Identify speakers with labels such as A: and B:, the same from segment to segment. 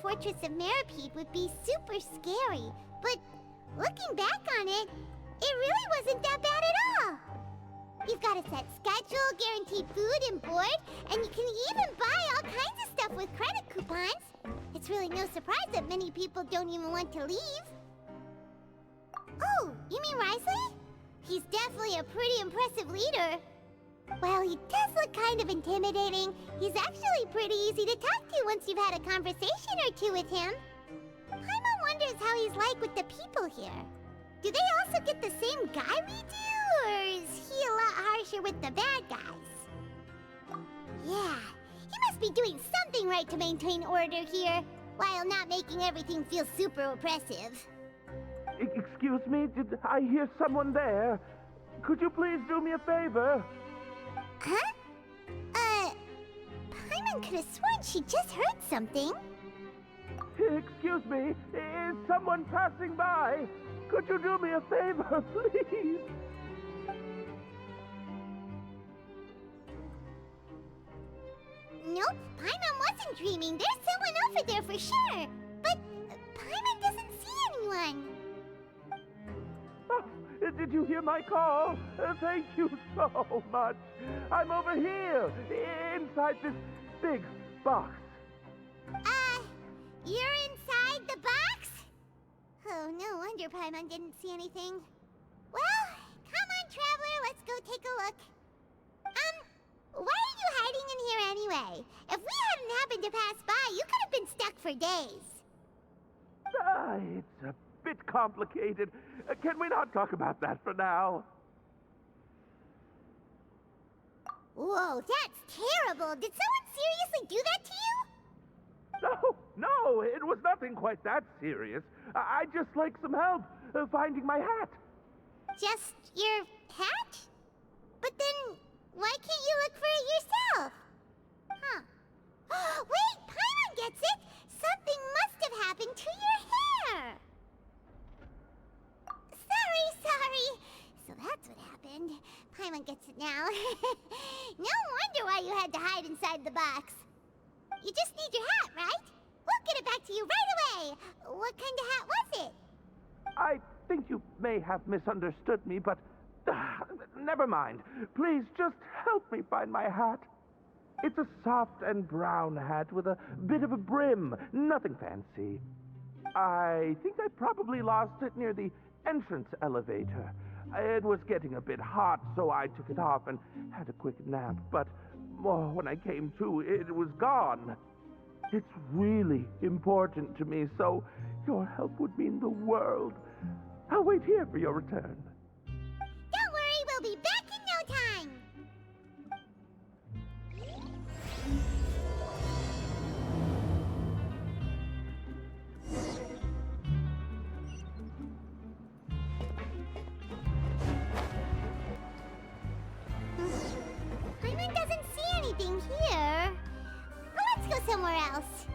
A: fortress of Meripede would be super scary, but looking back on it, it really wasn't that bad at all. You've got a set schedule, guaranteed food and board, and you can even buy all kinds of stuff with credit coupons. It's really no surprise that many people don't even want to leave. Oh, you mean Wriothesley? He's definitely a pretty impressive leader. Well, he does look kind of intimidating. He's actually pretty easy to talk to once you've had a conversation or two with him. Paimon wonders how he's like with the people here. Do they also get the same guy we do, or is he a lot harsher with the bad guys? Yeah, he must be doing something right to maintain order here, while not making everything feel super oppressive.
B: Excuse me, did I hear someone there? Could you please do me a favor?
A: Huh? Paimon could have sworn she just heard something.
B: Excuse me, is someone passing by? Could you do me a favor, please?
A: Nope, Paimon wasn't dreaming. There's someone over there for sure. But Paimon doesn't see anyone.
B: Oh, did you hear my call? Thank you so much. I'm over here, inside this big box.
A: You're inside the box? Oh, no wonder Paimon didn't see anything. Well, come on, Traveler, let's go take a look. Why are you hiding in here anyway? If we hadn't happened to pass by, you could have been stuck for days.
B: It's a bit complicated. Can we not talk about that for now?
A: Whoa, that's terrible. Did someone seriously do that to you?
B: No, it was nothing quite that serious. I'd just like some help finding my hat.
A: Just your hat? But then, why can't you look for it yourself? Huh. Wait, Paimon gets it! Something must have happened to your hair! Sorry. So that's what happened. Paimon gets it now. No wonder why you had to hide inside the box. You just need your hat, right? We'll get it back to you right away. What kind of hat was it?
B: I think you may have misunderstood me, but never mind. Please just help me find my hat. It's a soft and brown hat with a bit of a brim. Nothing fancy. I think I probably lost it near the entrance elevator. It was getting a bit hot, so I took it off and had a quick nap. But when I came to, it was gone. It's really important to me, so your help would mean the world. I'll wait here for your return.
A: Don't worry, we'll be back in no time. Paimon doesn't see anything here. Let's go somewhere else.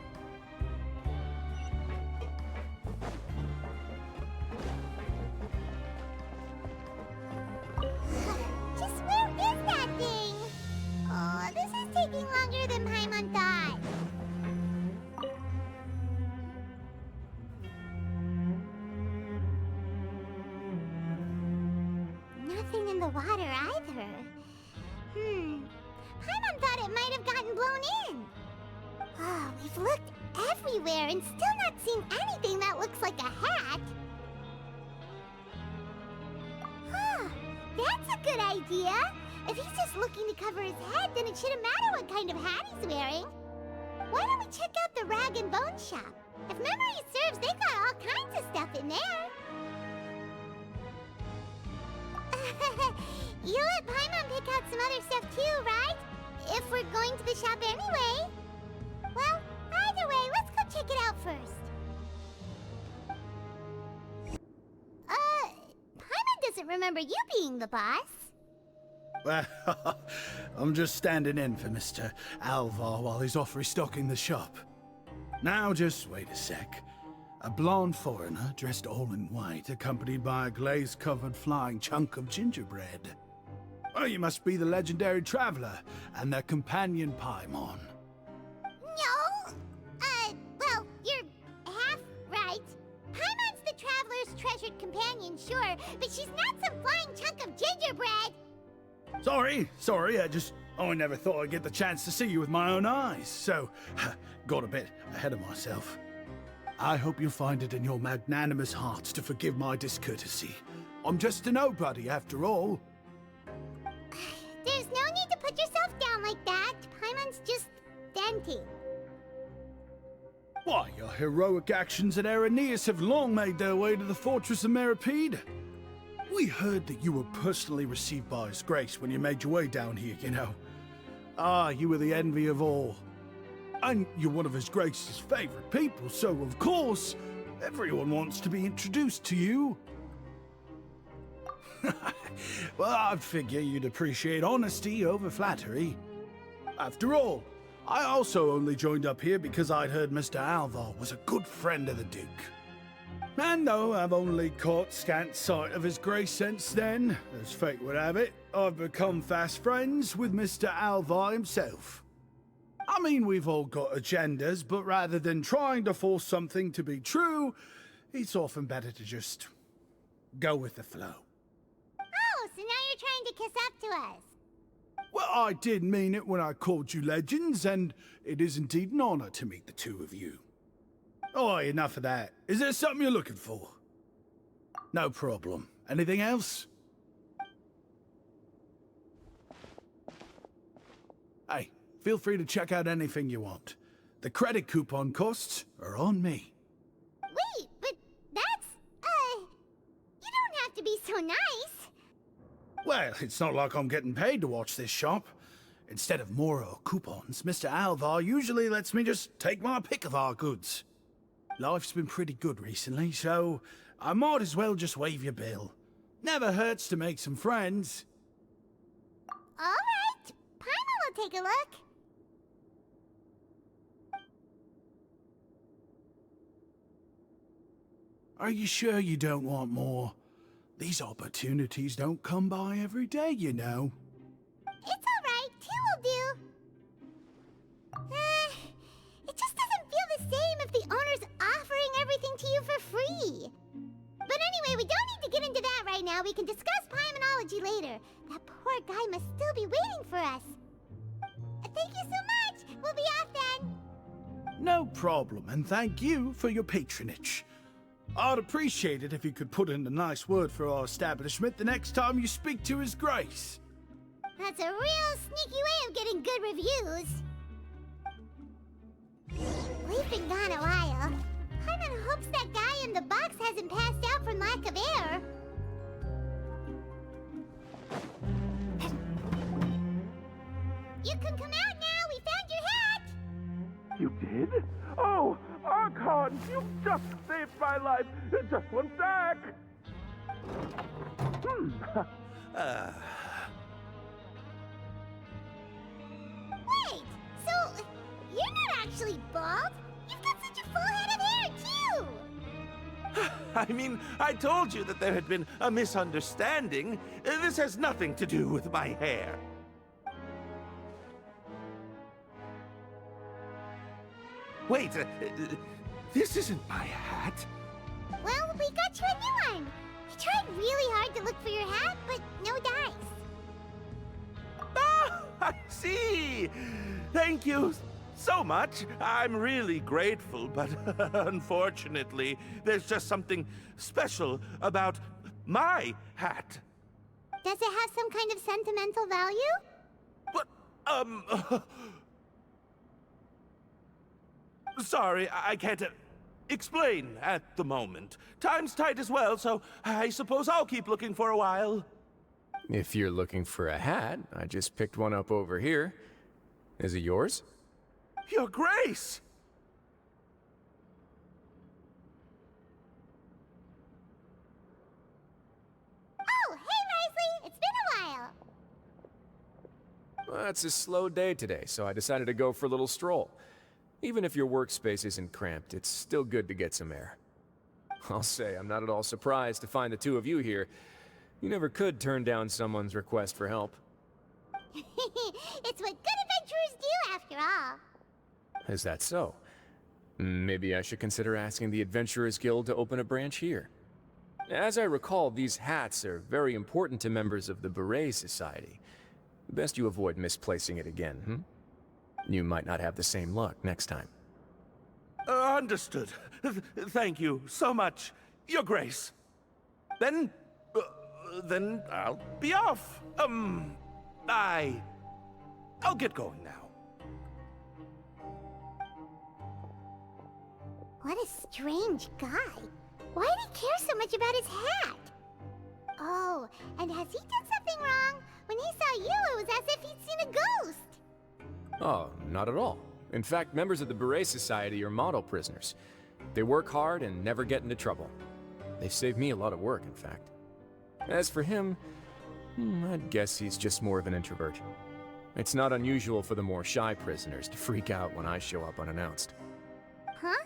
A: Just where is that thing? Oh, this is taking longer than Paimon thought. Nothing in the water either. Paimon thought it might have gotten blown in. Oh, we've looked everywhere and still not seen anything that looks like a hat. Huh, that's a good idea. If he's just looking to cover his head, then it shouldn't matter what kind of hat he's wearing. Why don't we check out the rag and bone shop? If memory serves, they got all kinds of stuff in there. You let Paimon pick out some other stuff too, right? If we're going to the shop anyway. Well, either way, let's go check it out first. Paimon doesn't remember you being the boss.
C: Well, I'm just standing in for Mr. Alvar while he's off restocking the shop. Now, just wait a sec. A blonde foreigner, dressed all in white, accompanied by a glaze-covered flying chunk of gingerbread. Well, you must be the legendary traveler and their companion Paimon.
A: No! Well, you're sure, but she's not some flying chunk of gingerbread.
C: Sorry, I never thought I'd get the chance to see you with my own eyes, so got a bit ahead of myself. I hope you find it in your magnanimous hearts to forgive my discourtesy. I'm just a nobody, after all.
A: There's no need to put yourself down like that. Paimon's just venting.
C: Why, your heroic actions at Aeneas have long made their way to the fortress of Meripede. We heard that you were personally received by His Grace when you made your way down here, you know. Ah, you were the envy of all. And you're one of His Grace's favorite people, so of course, everyone wants to be introduced to you. Well, I figure you'd appreciate honesty over flattery. After all, I also only joined up here because I'd heard Mr. Alvar was a good friend of the Duke. And though I've only caught scant sight of His Grace since then, as fate would have it, I've become fast friends with Mr. Alvar himself. I mean, we've all got agendas, but rather than trying to force something to be true, it's often better to just go with the flow.
A: Oh, so now you're trying to kiss up to us.
C: Well, I did mean it when I called you legends, and it is indeed an honor to meet the two of you. Oh, enough of that. Is there something you're looking for? No problem. Anything else? Hey, feel free to check out anything you want. The credit coupon costs are on me.
A: Wait, but that's, you don't have to be so nice.
C: Well, it's not like I'm getting paid to watch this shop. Instead of more coupons, Mr. Alvar usually lets me just take my pick of our goods. Life's been pretty good recently, so I might as well just waive your bill. Never hurts to make some friends.
A: All right, Paimon will take a look.
C: Are you sure you don't want more? These opportunities don't come by every day, you know.
A: It's all right, two will do. It just doesn't feel the same if the owner's offering everything to you for free. But anyway, we don't need to get into that right now. We can discuss Paimonology later. That poor guy must still be waiting for us. Thank you so much. We'll be off then.
C: No problem, and thank you for your patronage. I'd appreciate it if you could put in a nice word for our establishment the next time you speak to His Grace.
A: That's a real sneaky way of getting good reviews. We've been gone a while. Paimon hopes that guy in the box hasn't passed out from lack of air. You can come out now. We found your hat.
B: You did? Oh, Archon, you just saved my life. Just one sec.
A: Wait, so you're not actually bald? You've got such a full head of hair, too!
B: I mean, I told you that there had been a misunderstanding. This has nothing to do with my hair. Wait, this isn't my hat.
A: Well, we got you a new one. We tried really hard to look for your hat, but no dice.
B: Ah, I see. Thank you so much. I'm really grateful, but unfortunately, there's just something special about my hat.
A: Does it have some kind of sentimental value?
B: But, sorry, I can't explain at the moment. Time's tight as well, so I suppose I'll keep looking for a while.
D: If you're looking for a hat, I just picked one up over here. Is it yours?
B: Your Grace!
A: Oh, hey, Wriothesley! It's been a while.
D: Well, it's a slow day today, so I decided to go for a little stroll. Even if your workspace isn't cramped, it's still good to get some air. I'll say, I'm not at all surprised to find the two of you here. You never could turn down someone's request for help.
A: It's what good adventurers do, after all.
D: Is that so? Maybe I should consider asking the Adventurers Guild to open a branch here. As I recall, these hats are very important to members of the Beret Society. Best you avoid misplacing it again, You might not have the same luck next time.
B: Understood. Thank you so much, Your Grace. Then I'll be off. I'll get going now.
A: What a strange guy. Why did he care so much about his hat? Oh, and has he done something wrong? When he saw you, it was as if he'd seen a ghost.
D: Oh, not at all. In fact, members of the Beret Society are model prisoners. They work hard and never get into trouble. They save me a lot of work, in fact. As for him, I'd guess he's just more of an introvert. It's not unusual for the more shy prisoners to freak out when I show up unannounced.
A: Huh?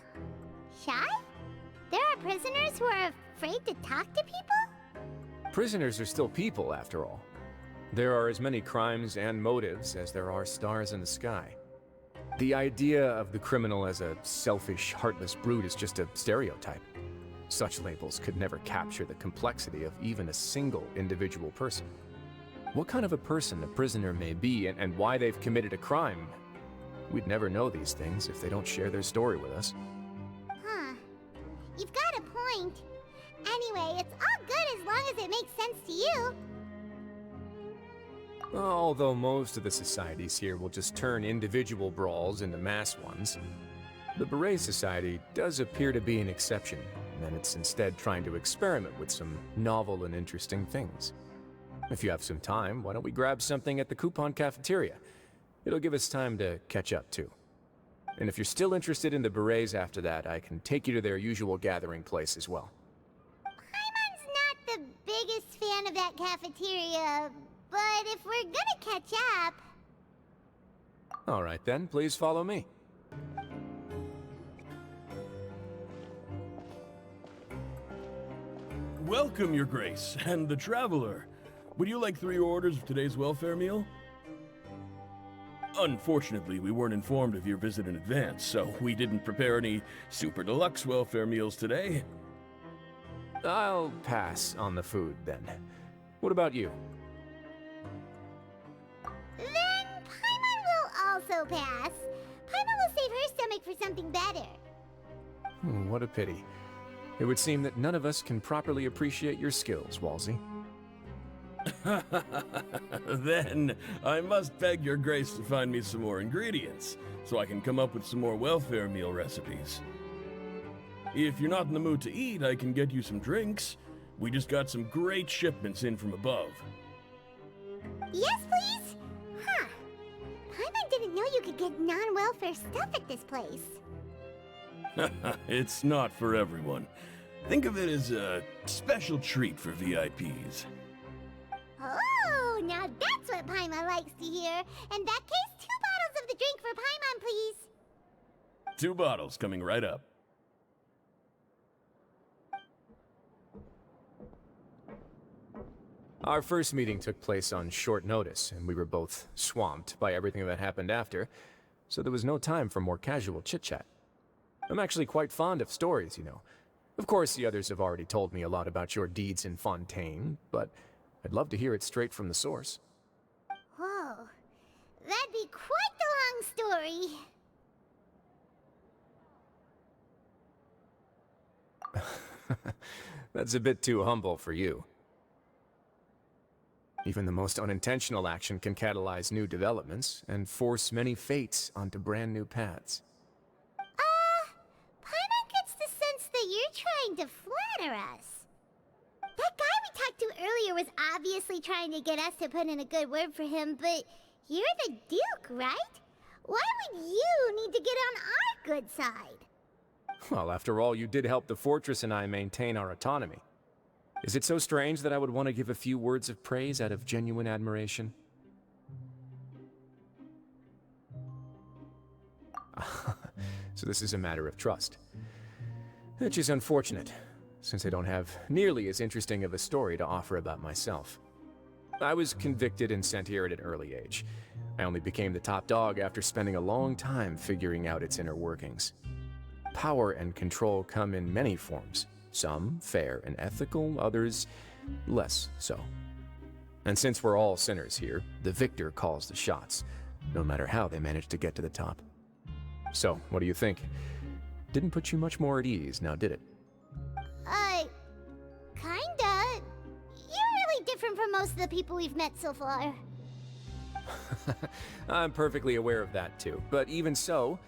A: Shy? There are prisoners who are afraid to talk to people?
D: Prisoners are still people, after all. There are as many crimes and motives as there are stars in the sky. The idea of the criminal as a selfish, heartless brute is just a stereotype. Such labels could never capture the complexity of even a single individual person. What kind of a person a prisoner may be and why they've committed a crime, we'd never know these things if they don't share their story with us.
A: Huh. You've got a point. Anyway, it's all good as long as it makes sense to you.
D: Although most of the societies here will just turn individual brawls into mass ones, the Beret Society does appear to be an exception, and it's instead trying to experiment with some novel and interesting things. If you have some time, why don't we grab something at the Coupon Cafeteria? It'll give us time to catch up, too. And if you're still interested in the Berets after that, I can take you to their usual gathering place as well.
A: Paimon's not the biggest fan of that cafeteria, but if we're gonna catch up...
D: All right then, please follow me.
E: Welcome, Your Grace, and the Traveler. Would you like 3 orders of today's welfare meal? Unfortunately, we weren't informed of your visit in advance, so we didn't prepare any super deluxe welfare meals today.
D: I'll pass on the food, then. What about you?
A: Then Paimon will also pass. Paimon will save her stomach for something better.
D: What a pity. It would seem that none of us can properly appreciate your skills, Walsey.
E: Then I must beg Your Grace to find me some more ingredients, so I can come up with some more welfare meal recipes. If you're not in the mood to eat, I can get you some drinks. We just got some great shipments in from above.
A: Yes, please? Huh. Paimon didn't know you could get non-welfare stuff at this place.
E: It's not for everyone. Think of it as a special treat for VIPs.
A: Oh, now that's what Paimon likes to hear. In that case, 2 bottles of the drink for Paimon, please.
E: 2 bottles coming right up.
D: Our first meeting took place on short notice, and we were both swamped by everything that happened after, so there was no time for more casual chit-chat. I'm actually quite fond of stories, you know. Of course, the others have already told me a lot about your deeds in Fontaine, but I'd love to hear it straight from the source.
A: Whoa. That'd be quite the long story.
D: That's a bit too humble for you. Even the most unintentional action can catalyze new developments and force many fates onto brand new paths.
A: Paimon gets the sense that you're trying to flatter us. That guy we talked to earlier was obviously trying to get us to put in a good word for him, but you're the Duke, right? Why would you need to get on our good side?
D: Well, after all, you did help the fortress and I maintain our autonomy. Is it so strange that I would want to give a few words of praise out of genuine admiration? So this is a matter of trust. Which is unfortunate, since I don't have nearly as interesting of a story to offer about myself. I was convicted and sent here at an early age. I only became the top dog after spending a long time figuring out its inner workings. Power and control come in many forms, Some fair and ethical, others less so. And since we're all sinners here, the victor calls the shots, no matter how they manage to get to the top. So, what do you think? Didn't put you much more at ease, now did it?
A: Kinda. You're really different from most of the people we've met so far.
D: I'm perfectly aware of that too, but even so,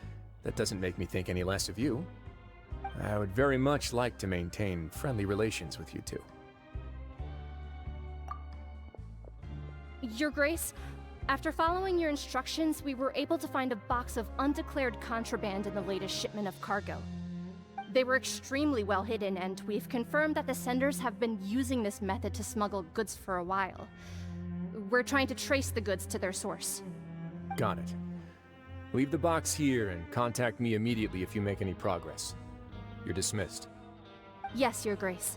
D: that doesn't make me think any less of you. I would very much like to maintain friendly relations with you two.
F: Your Grace, after following your instructions, we were able to find a box of undeclared contraband in the latest shipment of cargo. They were extremely well hidden, and we've confirmed that the senders have been using this method to smuggle goods for a while. We're trying to trace the goods to their source.
D: Got it. Leave the box here and contact me immediately if you make any progress. You're dismissed.
F: Yes, Your Grace.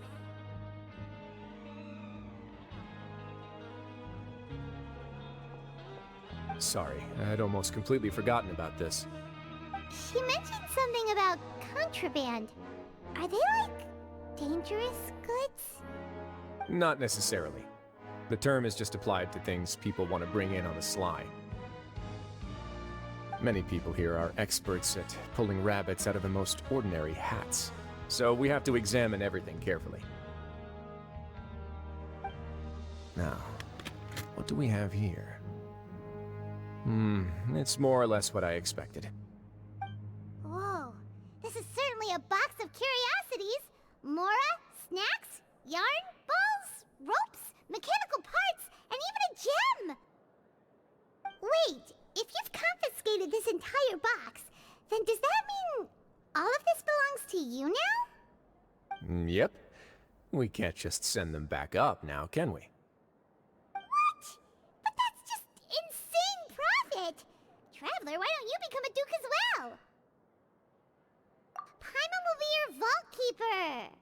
D: Sorry, I'd almost completely forgotten about this.
A: She mentioned something about contraband. Are they, like, dangerous goods?
D: Not necessarily. The term is just applied to things people want to bring in on the sly. Many people here are experts at pulling rabbits out of the most ordinary hats, so we have to examine everything carefully. Now, what do we have here? It's more or less what I expected.
A: Whoa, this is certainly a box of curiosities. Mora, snacks, yarn, balls, ropes, mechanical parts, and even a gem! Wait, if you've confiscated this entire box, then does that mean all of this belongs to you now?
D: Yep. We can't just send them back up now, can we?
A: What? But that's just insane profit! Traveler, why don't you become a duke as well? Paimon will be your vault keeper!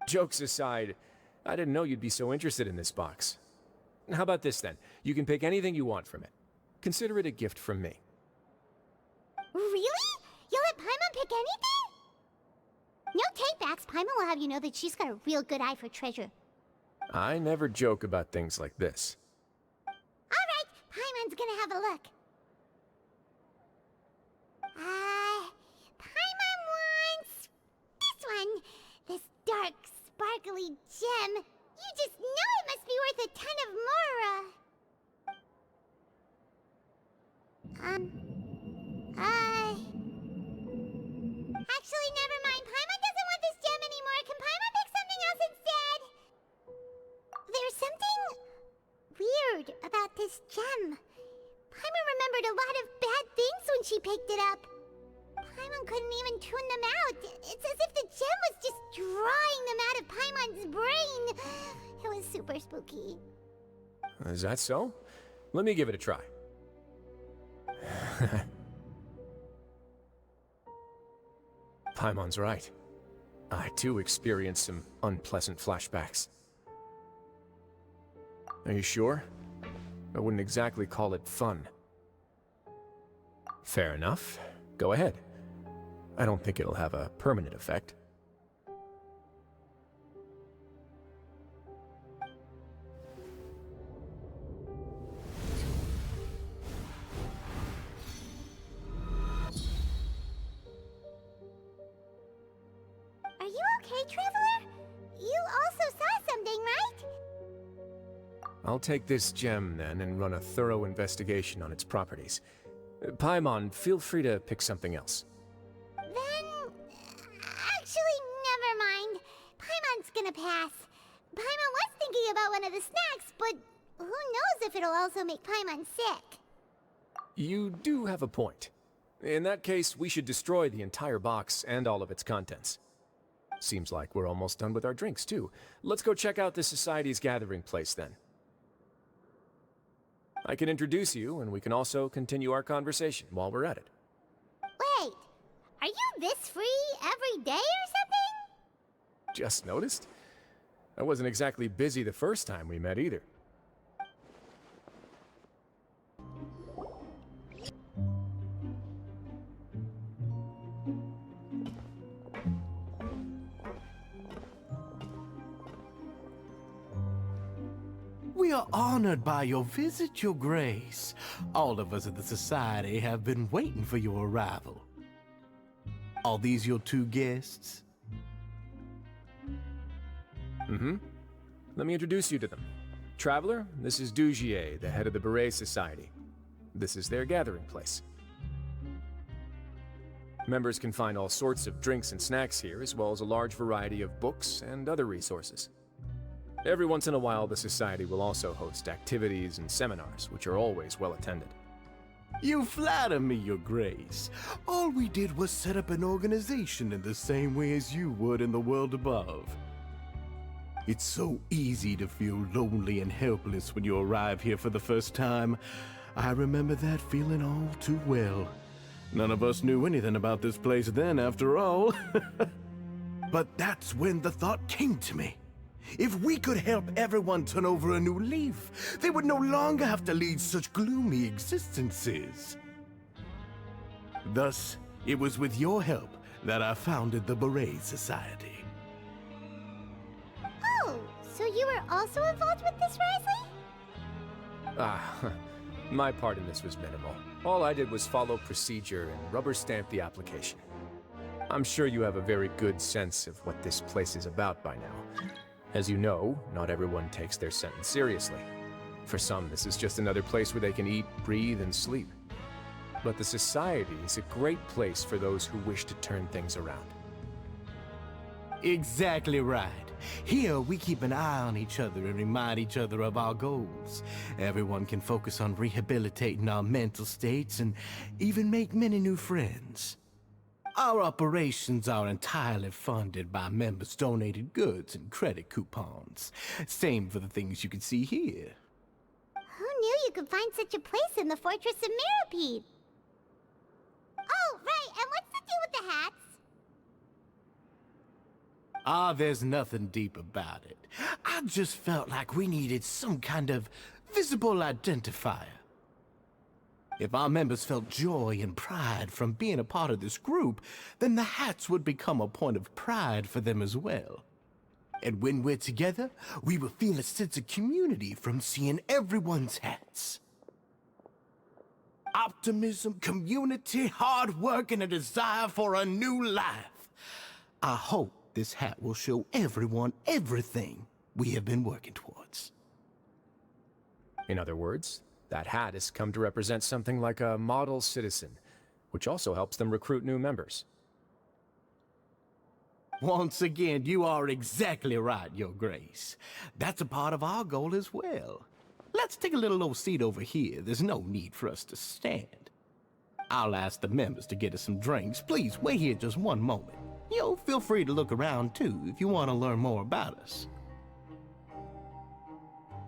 D: Jokes aside, I didn't know you'd be so interested in this box. How about this then? You can pick anything you want from it. Consider it a gift from me.
A: Really? You'll let Paimon pick anything? No takebacks. Paimon will have you know that she's got a real good eye for treasure.
D: I never joke about things like this.
A: Alright, Paimon's gonna have a look. Paimon wants this one. This dark, sparkly gem. You just know it must be worth a ton of Mora. Actually, never mind. Paimon doesn't want this gem anymore. Can Paimon pick something else instead? There's something weird about this gem. Paimon remembered a lot of bad things when she picked it up. Paimon couldn't even tune them out. It's as if the gem was just drawing them out of Paimon's brain. It was super spooky.
D: Is that so? Let me give it a try. Paimon's right. I too experienced some unpleasant flashbacks. Are you sure? I wouldn't exactly call it fun. Fair enough. Go ahead. I don't think it'll have a permanent effect.
A: Are you okay, Traveler? You also saw something, right?
D: I'll take this gem then and run a thorough investigation on its properties. Paimon, feel free to pick something else.
A: Then... actually, never mind. Paimon's gonna pass. Paimon was thinking about one of the snacks, but who knows if it'll also make Paimon sick.
D: You do have a point. In that case, we should destroy the entire box and all of its contents. Seems like we're almost done with our drinks, too. Let's go check out the Society's gathering place, then. I can introduce you, and we can also continue our conversation while we're at it.
A: Wait, are you this free every day or something?
D: Just noticed? I wasn't exactly busy the first time we met, either.
G: are honored by your visit, Your Grace. All of us at the Society have been waiting for your arrival. Are these your two guests?
D: Mm-hmm. Let me introduce you to them. Traveler, this is Dugier, the head of the Beret Society. This is their gathering place. Members can find all sorts of drinks and snacks here, as well as a large variety of books and other resources. Every once in a while, the Society will also host activities and seminars, which are always well attended.
G: You flatter me, Your Grace. All we did was set up an organization in the same way as you would in the world above. It's so easy to feel lonely and helpless when you arrive here for the first time. I remember that feeling all too well. None of us knew anything about this place then, after all. But that's when the thought came to me. If we could help everyone turn over a new leaf, they would no longer have to lead such gloomy existences. Thus, it was with your help that I founded the Beret Society.
A: Oh, so you were also involved with this, Wriothesley?
D: My part in this was minimal. All I did was follow procedure and rubber stamp the application. I'm sure you have a very good sense of what this place is about by now. As you know, not everyone takes their sentence seriously. For some, this is just another place where they can eat, breathe, and sleep. But the Society is a great place for those who wish to turn things around.
G: Exactly right. Here, we keep an eye on each other and remind each other of our goals. Everyone can focus on rehabilitating our mental states and even make many new friends. Our operations are entirely funded by members' donated goods and credit coupons. Same for the things you can see here.
A: Who knew you could find such a place in the Fortress of Mirapede? Oh, right, and what's the deal with the hats?
G: There's nothing deep about it. I just felt like we needed some kind of visible identifier. If our members felt joy and pride from being a part of this group, then the hats would become a point of pride for them as well. And when we're together, we will feel a sense of community from seeing everyone's hats. Optimism, community, hard work, and a desire for a new life. I hope this hat will show everyone everything we have been working towards.
D: In other words, that hat has come to represent something like a model citizen, which also helps them recruit new members.
G: Once again, you are exactly right, Your Grace. That's a part of our goal as well. Let's take a little old seat over here. There's no need for us to stand. I'll ask the members to get us some drinks. Please wait here just one moment. Feel free to look around too if you want to learn more about us.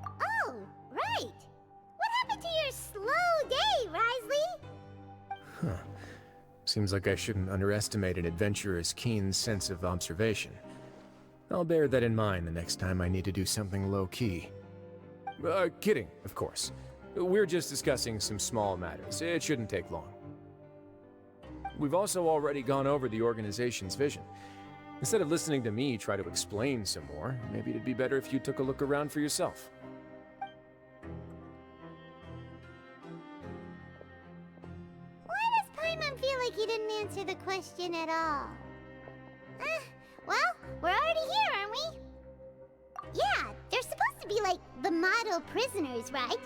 A: Oh, right. What happened to your slow day, Wriothesley?
D: Seems like I shouldn't underestimate an adventurer's keen sense of observation. I'll bear that in mind the next time I need to do something low-key. Kidding, of course. We're just discussing some small matters. It shouldn't take long. We've also already gone over the organization's vision. Instead of listening to me try to explain some more, maybe it'd be better if you took a look around for yourself.
A: Why does Paimon feel like he didn't answer the question at all? Well, we're already here, aren't we? Yeah, they're supposed to be like the model prisoners, right?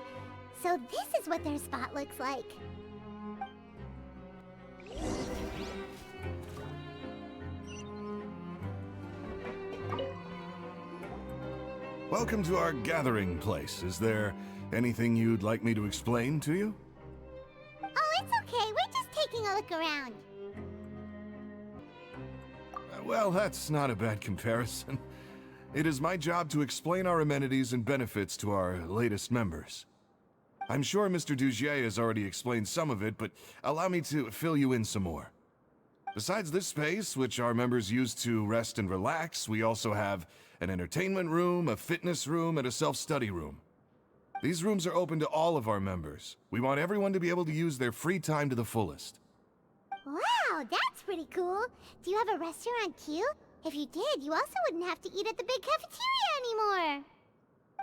A: So this is what their spot looks like.
H: Welcome to our gathering place. Is there anything you'd like me to explain to you?
A: Oh, it's okay. We're just taking a look around.
H: Well, that's not a bad comparison. It is my job to explain our amenities and benefits to our latest members. I'm sure Mr. Dugier has already explained some of it, but allow me to fill you in some more. Besides this space, which our members use to rest and relax, we also have an entertainment room, a fitness room, and a self-study room. These rooms are open to all of our members. We want everyone to be able to use their free time to the fullest.
A: Wow, that's pretty cool. Do you have a restaurant too? If you did, you also wouldn't have to eat at the big cafeteria anymore.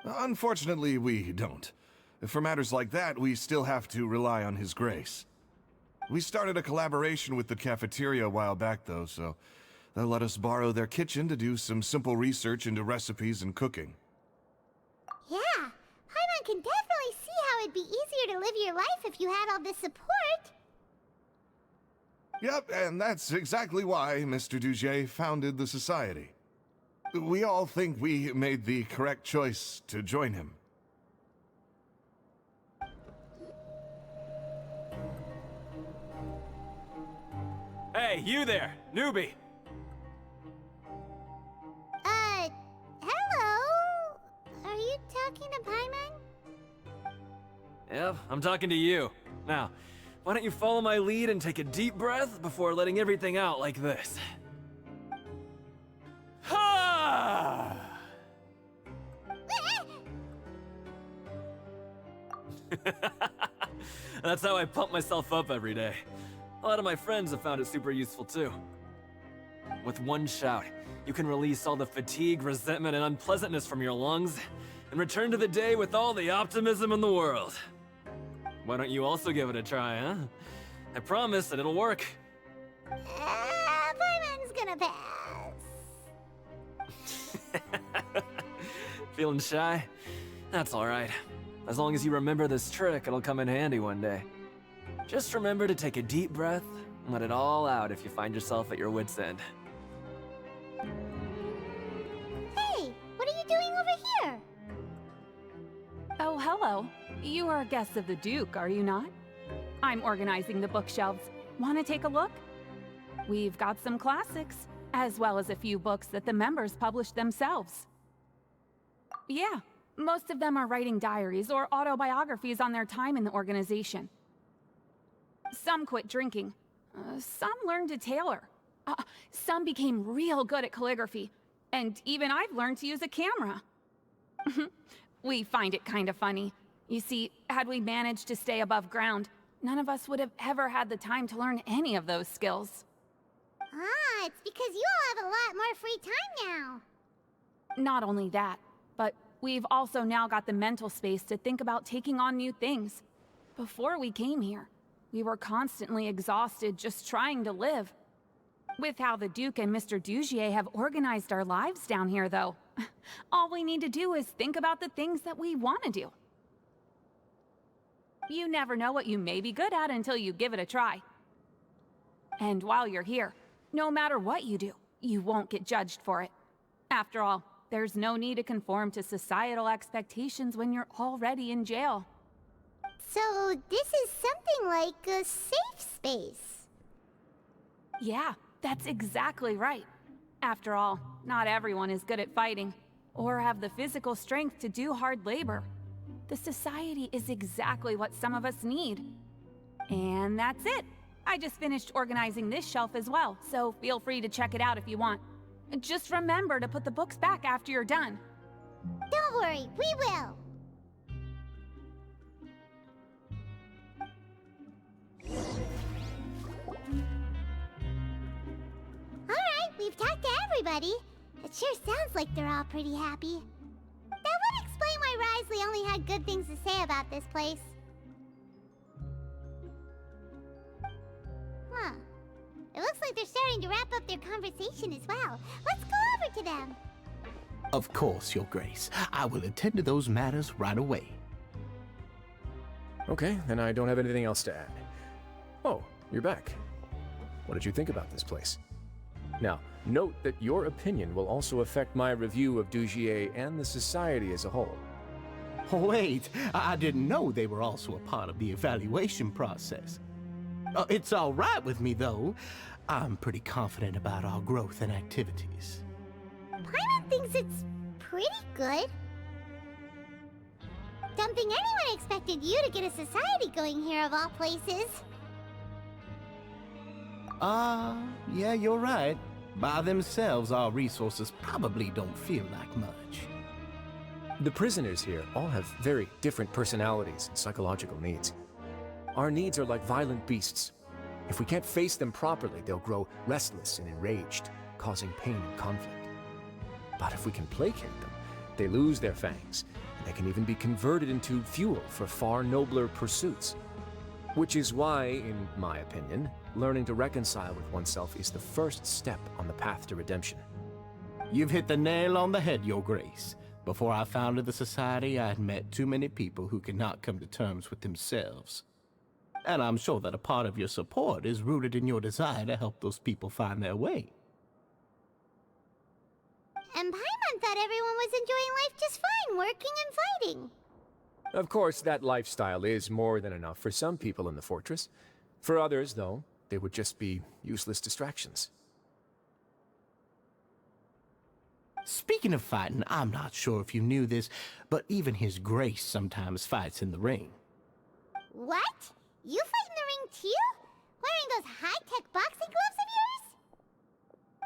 H: Unfortunately, we don't. For matters like that, we still have to rely on His grace. We started a collaboration with the cafeteria a while back, though, so they'll let us borrow their kitchen to do some simple research into recipes and cooking.
A: Yeah, Paimon can definitely see how it'd be easier to live your life if you had all this support.
H: Yep, and that's exactly why Mr. Dugier founded the Society. We all think we made the correct choice to join him.
I: Hey, you there, newbie!
A: Hello? Are you talking to Paimon?
I: Yep, I'm talking to you. Now, why don't you follow my lead and take a deep breath before letting everything out like this? Ha! That's how I pump myself up every day. A lot of my friends have found it super useful too. With one shout, you can release all the fatigue, resentment, and unpleasantness from your lungs and return to the day with all the optimism in the world. Why don't you also give it a try, huh? I promise that it'll work.
A: Paimon's gonna pass.
I: Feeling shy? That's alright. As long as you remember this trick, it'll come in handy one day. Just remember to take a deep breath and let it all out if you find yourself at your wit's end.
A: Hey, what are you doing over here?
J: Oh, hello. You are guests of the Duke, are you not? I'm organizing the bookshelves. Want to take a look? We've got some classics, as well as a few books that the members published themselves. Yeah, most of them are writing diaries or autobiographies on their time in the organization. Some quit drinking. Some learned to tailor. Some became real good at calligraphy. And even I've learned to use a camera. We find it kind of funny. You see, had we managed to stay above ground, none of us would have ever had the time to learn any of those skills.
A: Ah, it's because you all have a lot more free time now.
J: Not only that, but we've also now got the mental space to think about taking on new things. Before we came here, we were constantly exhausted just trying to live. With how the Duke and Mr. Dugier have organized our lives down here, though, all we need to do is think about the things that we want to do. You never know what you may be good at until you give it a try. And while you're here, no matter what you do, you won't get judged for it. After all, there's no need to conform to societal expectations when you're already in jail.
A: So this is something like a safe space.
J: Yeah, that's exactly right. After all, not everyone is good at fighting, or have the physical strength to do hard labor. The society is exactly what some of us need. And that's it. I just finished organizing this shelf as well, so feel free to check it out if you want. Just remember to put the books back after you're done.
A: Don't worry, we will. Alright, we've talked to everybody. It sure sounds like they're all pretty happy. That would explain why Wriothesley only had good things to say about this place. Huh. It looks like they're starting to wrap up their conversation as well. Let's go over to them.
G: Of course, Your Grace. I will attend to those matters right away.
D: Okay, then I don't have anything else to add. Oh, you're back. What did you think about this place? Now, note that your opinion will also affect my review of Dugier and the Society as a whole.
G: Wait, I didn't know they were also a part of the evaluation process. It's all right with me, though. I'm pretty confident about our growth and activities.
A: Paimon thinks it's pretty good. Don't think anyone expected you to get a society going here of all places.
G: Yeah, you're right. By themselves, our resources probably don't feel like much.
D: The prisoners here all have very different personalities and psychological needs. Our needs are like violent beasts. If we can't face them properly, they'll grow restless and enraged, causing pain and conflict. But if we can placate them, they lose their fangs, and They can even be converted into fuel for far nobler pursuits. Which is why, in my opinion, learning to reconcile with oneself is the first step on the path to redemption.
G: You've hit the nail on the head, Your Grace. Before I founded the Society, I had met too many people who could not come to terms with themselves. And I'm sure that a part of your support is rooted in your desire to help those people find their way.
A: And Paimon thought everyone was enjoying life just fine, working and fighting.
D: Of course, that lifestyle is more than enough for some people in the fortress. For others, though, they would just be useless distractions.
G: Speaking of fighting, I'm not sure if you knew this, but even His Grace sometimes fights in the ring.
A: What? You fight in the ring too? Wearing those high-tech boxing gloves of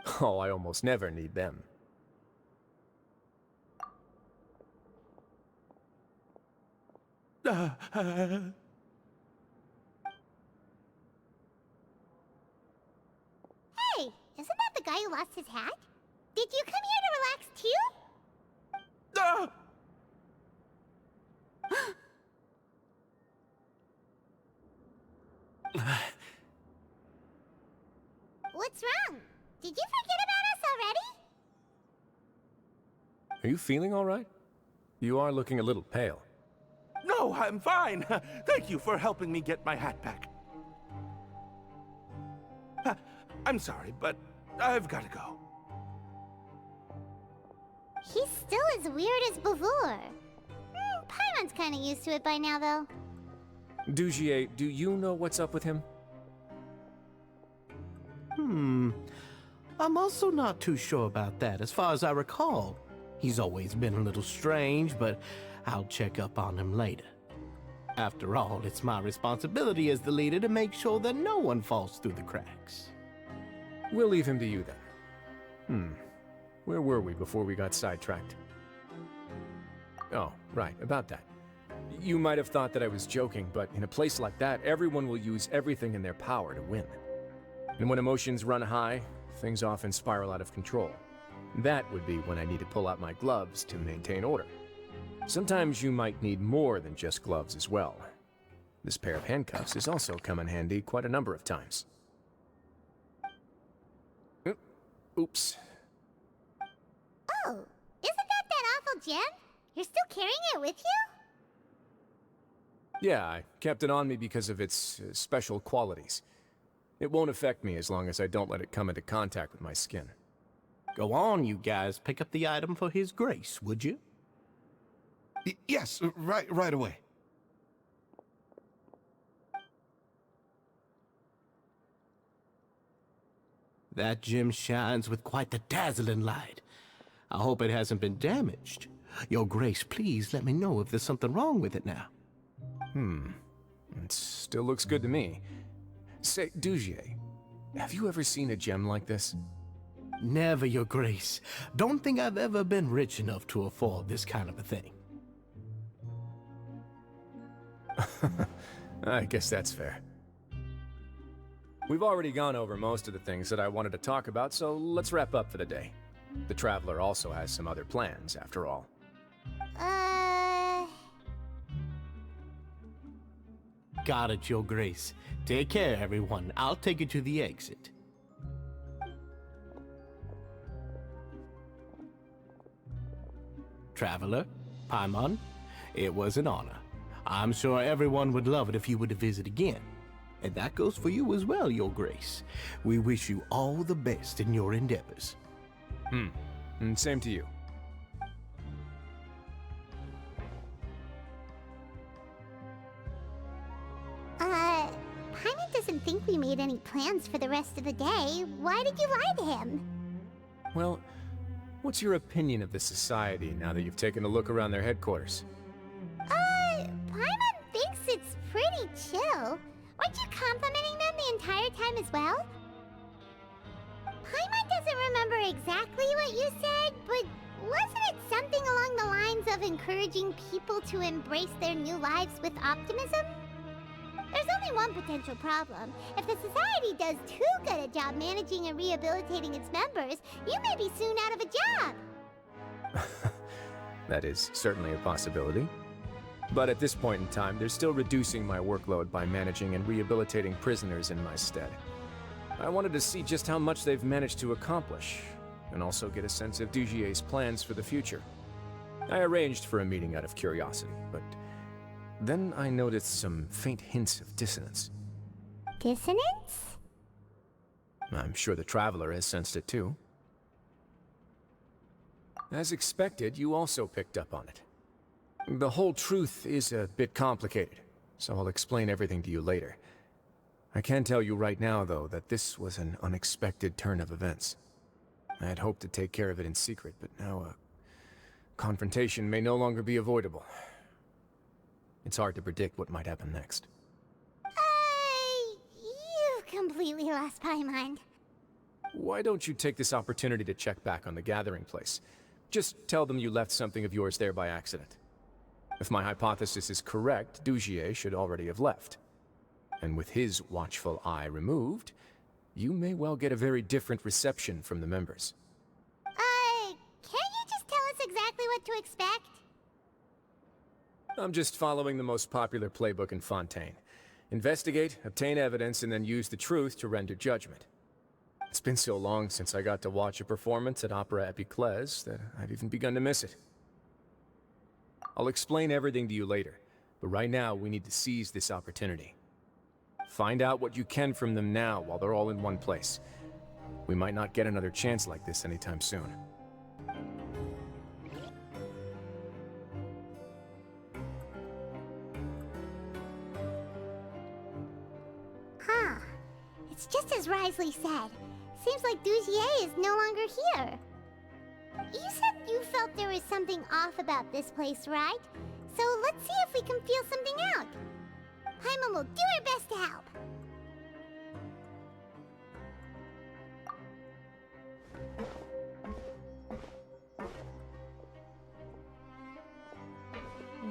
A: yours?
D: Oh, I almost never need them.
A: Hey, isn't that the guy who lost his hat? Did you come here to relax too? What's wrong? Did you forget about us already?
D: Are you feeling all right? You are looking a little pale.
B: No, I'm fine. Thank you for helping me get my hat back. I'm sorry, but I've got to go.
A: He's still as weird as before. Paimon's kind of used to it by now, though.
D: Dugier, do you know what's up with him?
G: I'm also not too sure about that. As far as I recall, he's always been a little strange, but I'll check up on him later. After all, it's my responsibility as the leader to make sure that no one falls through the cracks.
D: We'll leave him to you then. Where were we before we got sidetracked? Oh, right, about that. You might have thought that I was joking, but in a place like that, everyone will use everything in their power to win. And when emotions run high, things often spiral out of control. That would be when I need to pull out my gloves to maintain order. Sometimes you might need more than just gloves as well. This pair of handcuffs has also come in handy quite a number of times. Oops.
A: Oh, isn't that awful gem? You're still carrying it with you?
D: Yeah, I kept it on me because of its special qualities. It won't affect me as long as I don't let it come into contact with my skin.
G: Go on, you guys. Pick up the item for His Grace, would you?
H: Yes, right away.
G: That gem shines with quite the dazzling light. I hope it hasn't been damaged. Your Grace, please let me know if there's something wrong with it now.
D: It still looks good to me. Say, Dugier, have you ever seen a gem like this?
G: Never, Your Grace. Don't think I've ever been rich enough to afford this kind of a thing.
D: I guess that's fair. We've already gone over most of the things that I wanted to talk about, so let's wrap up for the day. The Traveler also has some other plans, after all.
G: Got it, Your Grace. Take care, everyone. I'll take you to the exit. Traveler, Paimon, it was an honor. I'm sure everyone would love it if you were to visit again. And that goes for you as well, Your Grace. We wish you all the best in your endeavors.
D: And same to you.
A: Paimon doesn't think we made any plans for the rest of the day. Why did you lie to him?
D: Well, what's your opinion of the Society now that you've taken a look around their headquarters?
A: Paimon thinks it's pretty chill. Weren't you complimenting them the entire time as well? Paimon doesn't remember exactly what you said, but wasn't it something along the lines of encouraging people to embrace their new lives with optimism? There's only one potential problem. If the Society does too good a job managing and rehabilitating its members, you may be soon out of a job.
D: That is certainly a possibility. But at this point in time, they're still reducing my workload by managing and rehabilitating prisoners in my stead. I wanted to see just how much they've managed to accomplish, and also get a sense of Dugier's plans for the future. I arranged for a meeting out of curiosity, but then I noticed some faint hints of dissonance.
A: Dissonance?
D: I'm sure the Traveler has sensed it too. As expected, you also picked up on it. The whole truth is a bit complicated, so I'll explain everything to you later. I can tell you right now, though, that this was an unexpected turn of events. I had hoped to take care of it in secret, but now a confrontation may no longer be avoidable. It's hard to predict what might happen next.
A: You've completely lost my mind.
D: Why don't you take this opportunity to check back on the gathering place? Just tell them you left something of yours there by accident. If my hypothesis is correct, Dugier should already have left. And with his watchful eye removed, you may well get a very different reception from the members.
A: Can't you just tell us exactly what to expect?
D: I'm just following the most popular playbook in Fontaine. Investigate, obtain evidence, and then use the truth to render judgment. It's been so long since I got to watch a performance at Opera Epiclese that I've even begun to miss it. I'll explain everything to you later, but right now we need to seize this opportunity. Find out what you can from them now while they're all in one place. We might not get another chance like this anytime soon.
A: Huh. It's just as Wriothesley said. Seems like Dugier is no longer here. You said you felt there was something off about this place, right? So let's see if we can feel something out. Paimon will do her best to help.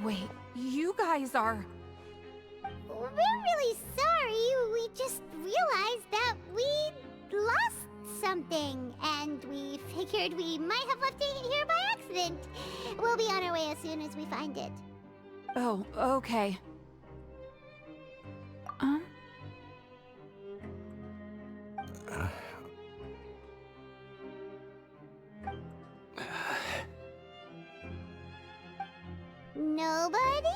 J: Wait, you guys are...
A: We're really sorry. We just realized that we lost something, and we figured we might have left it here by accident. We'll be on our way as soon as we find it.
J: Oh, okay.
A: Nobody?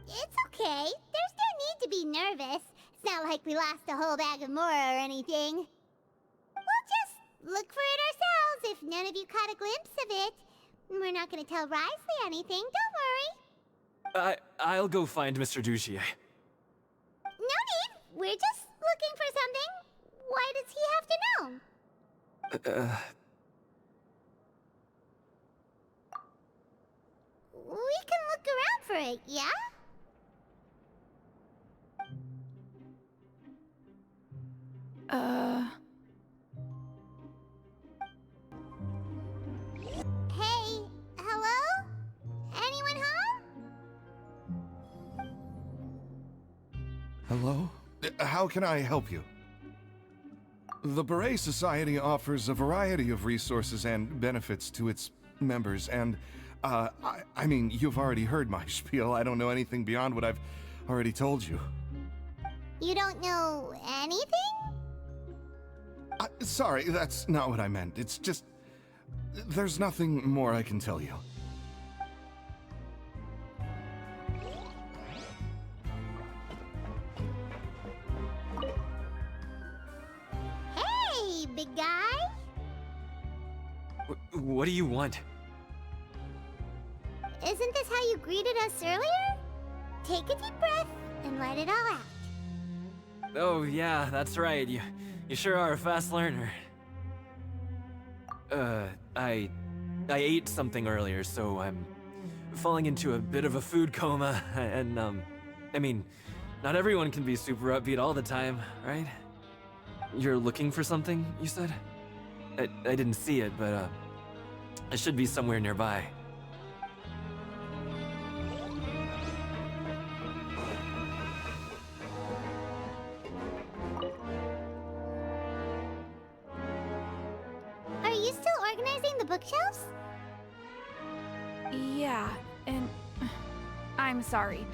A: It's okay. There's no need to be nervous. It's not like we lost a whole bag of Mora or anything. We'll just look for it ourselves if none of you caught a glimpse of it. We're not going to tell Wriothesley anything, don't worry.
I: I'll go find Mr. Dugier.
A: No need. We're just looking for something. Why does he have to know? We can look around for it, yeah? Hey, hello? Anyone home?
H: Hello? How can I help you? The Beret Society offers a variety of resources and benefits to its members, and, I mean, you've already heard my spiel. I don't know anything beyond what I've already told you.
A: You don't know anything?
H: Sorry, that's not what I meant. It's just... there's nothing more I can tell you.
A: Hey, big guy.
I: What do you want?
A: Isn't this how you greeted us earlier? Take a deep breath and let it all out.
I: Oh yeah, that's right. You sure are a fast learner. I ate something earlier, so I'm falling into a bit of a food coma, and, I mean, not everyone can be super upbeat all the time, right? You're looking for something, you said? I didn't see it, but, it should be somewhere nearby.
A: bookshelves?
J: Yeah, and I'm sorry.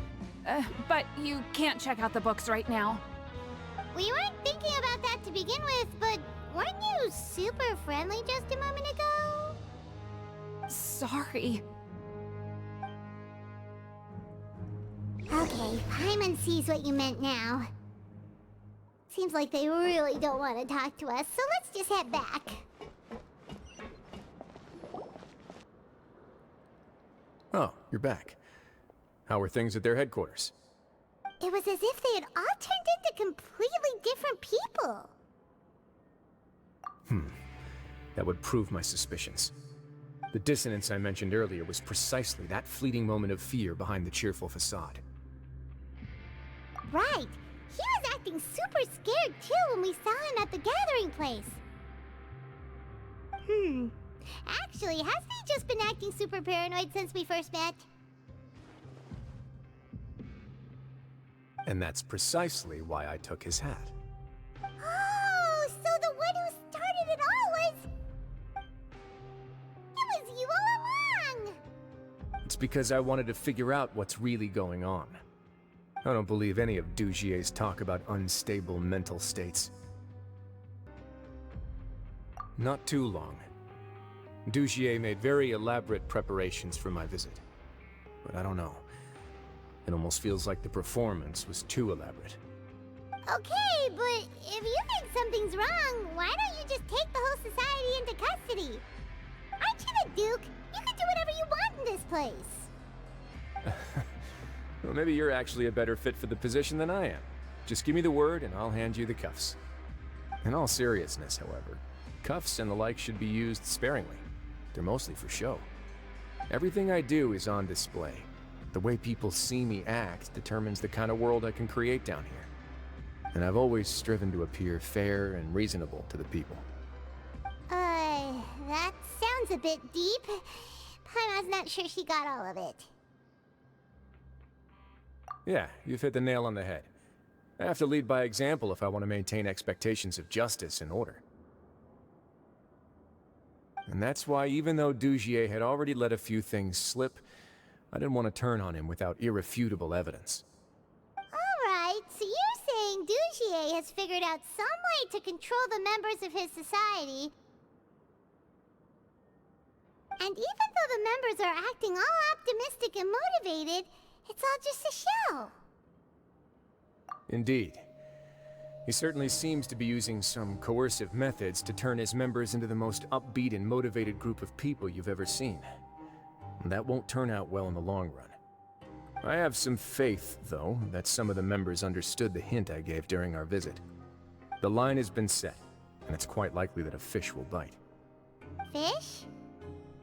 J: But you can't check out the books right now.
A: We weren't thinking about that to begin with, but weren't you super friendly just a moment ago?
J: Sorry.
A: Okay, Paimon sees what you meant now. Seems like they really don't want to talk to us, so let's just head back.
D: Oh, you're back. How were things at their headquarters?
A: It was as if they had all turned into completely different people.
D: That would prove my suspicions. The dissonance I mentioned earlier was precisely that fleeting moment of fear behind the cheerful facade.
A: Right. He was acting super scared too when we saw him at the gathering place. Actually, hasn't he just been acting super paranoid since we first met?
D: And that's precisely why I took his hat.
A: Oh, so the one who started it all was... It was you all along!
D: It's because I wanted to figure out what's really going on. I don't believe any of Dugier's talk about unstable mental states. Not too long. Dugier made very elaborate preparations for my visit. But I don't know. It almost feels like the performance was too elaborate.
A: Okay, but if you think something's wrong, why don't you just take the whole society into custody? Aren't you the Duke? You can do whatever you want in this place.
D: Well, maybe you're actually a better fit for the position than I am. Just give me the word and I'll hand you the cuffs. In all seriousness, however, cuffs and the like should be used sparingly. They're mostly for show. Everything I do is on display. The way people see me act determines the kind of world I can create down here. And I've always striven to appear fair and reasonable to the people.
A: That sounds a bit deep. Paimon's not sure she got all of it.
D: Yeah, you've hit the nail on the head. I have to lead by example if I want to maintain expectations of justice and order. And that's why, even though Dugier had already let a few things slip, I didn't want to turn on him without irrefutable evidence.
A: Alright, so you're saying Dugier has figured out some way to control the members of his society. And even though the members are acting all optimistic and motivated, it's all just a show.
D: Indeed. He certainly seems to be using some coercive methods to turn his members into the most upbeat and motivated group of people you've ever seen. That won't turn out well in the long run. I have some faith, though, that some of the members understood the hint I gave during our visit. The line has been set, and it's quite likely that a fish will bite.
A: Fish?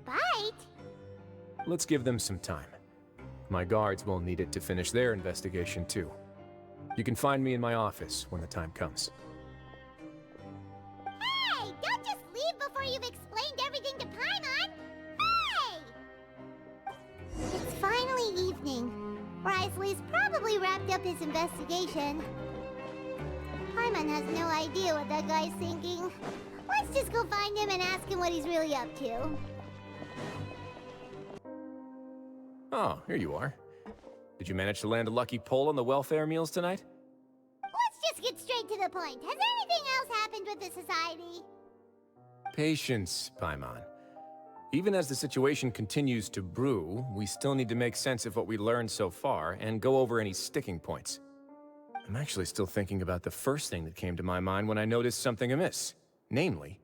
A: Bite?
D: Let's give them some time. My guards will need it to finish their investigation, too. You can find me in my office when the time comes.
A: Hey! Don't just leave before you've explained everything to Paimon! Hey! It's finally evening. Wriothesley's probably wrapped up his investigation. Paimon has no idea what that guy's thinking. Let's just go find him and ask him what he's really up to.
D: Oh, here you are. Did you manage to land a lucky pull on the welfare meals tonight?
A: Let's just get straight to the point. Has anything else happened with the society?
D: Patience, Paimon. Even as the situation continues to brew, we still need to make sense of what we learned so far and go over any sticking points. I'm actually still thinking about the first thing that came to my mind when I noticed something amiss. Namely,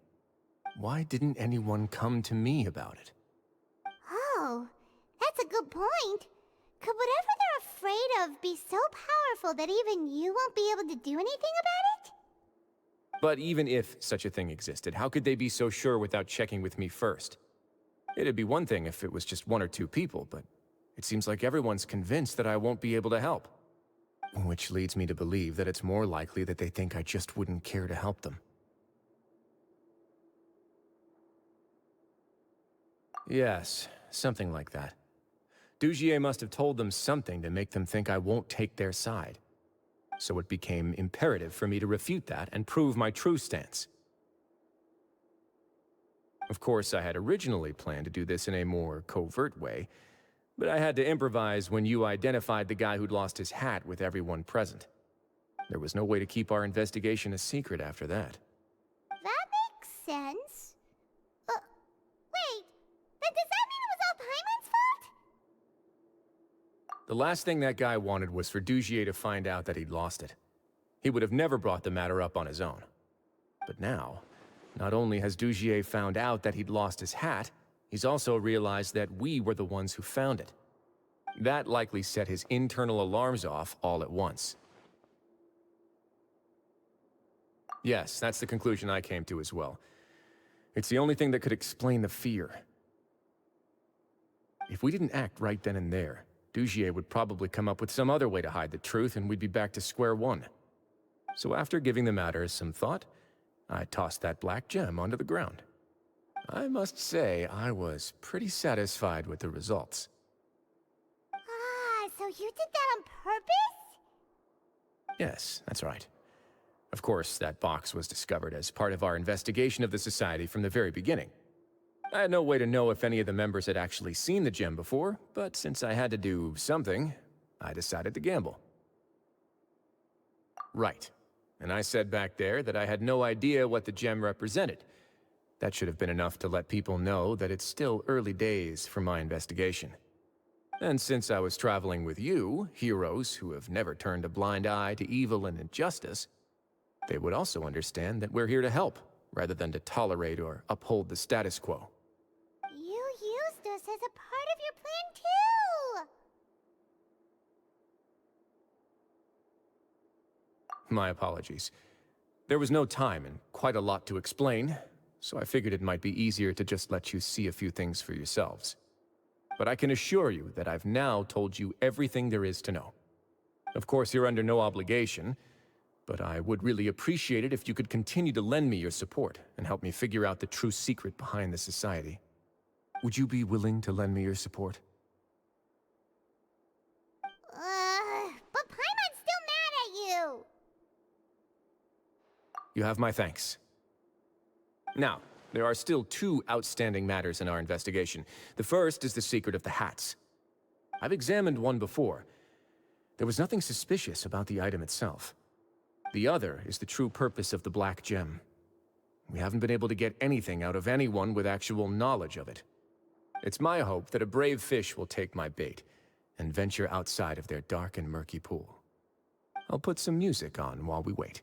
D: why didn't anyone come to me about it?
A: Oh, that's a good point. Could whatever they're afraid of be so powerful that even you won't be able to do anything about it?
D: But even if such a thing existed, how could they be so sure without checking with me first? It'd be one thing if it was just one or two people, but it seems like everyone's convinced that I won't be able to help. Which leads me to believe that it's more likely that they think I just wouldn't care to help them. Yes, something like that. Dugier must have told them something to make them think I won't take their side. So it became imperative for me to refute that and prove my true stance. Of course, I had originally planned to do this in a more covert way, but I had to improvise when you identified the guy who'd lost his hat with everyone present. There was no way to keep our investigation a secret after that.
A: That makes sense. Wait, then does that mean it was all Paimon's fault?
D: The last thing that guy wanted was for Dugier to find out that he'd lost it. He would have never brought the matter up on his own. But now, not only has Dugier found out that he'd lost his hat, he's also realized that we were the ones who found it. That likely set his internal alarms off all at once. Yes, that's the conclusion I came to as well. It's the only thing that could explain the fear. If we didn't act right then and there, Dugier would probably come up with some other way to hide the truth and we'd be back to square one. So after giving the matter some thought, I tossed that black gem onto the ground. I must say, I was pretty satisfied with the results.
A: Ah, so you did that on purpose?
D: Yes, that's right. Of course, that box was discovered as part of our investigation of the Society from the very beginning. I had no way to know if any of the members had actually seen the gem before, but since I had to do something, I decided to gamble. Right. And I said back there that I had no idea what the gem represented. That should have been enough to let people know that it's still early days for my investigation. And since I was traveling with you, heroes who have never turned a blind eye to evil and injustice, they would also understand that we're here to help, rather than to tolerate or uphold the status quo.
A: You used us as a part of your plan too!
D: My apologies. There was no time and quite a lot to explain, so I figured it might be easier to just let you see a few things for yourselves. But I can assure you that I've now told you everything there is to know. Of course, you're under no obligation, but I would really appreciate it if you could continue to lend me your support and help me figure out the true secret behind the Society. Would you be willing to lend me your support?
A: But Paimon's still mad at you!
D: You have my thanks. Now, there are still two outstanding matters in our investigation. The first is the secret of the hats. I've examined one before. There was nothing suspicious about the item itself. The other is the true purpose of the black gem. We haven't been able to get anything out of anyone with actual knowledge of it. It's my hope that a brave fish will take my bait and venture outside of their dark and murky pool. I'll put some music on while we wait.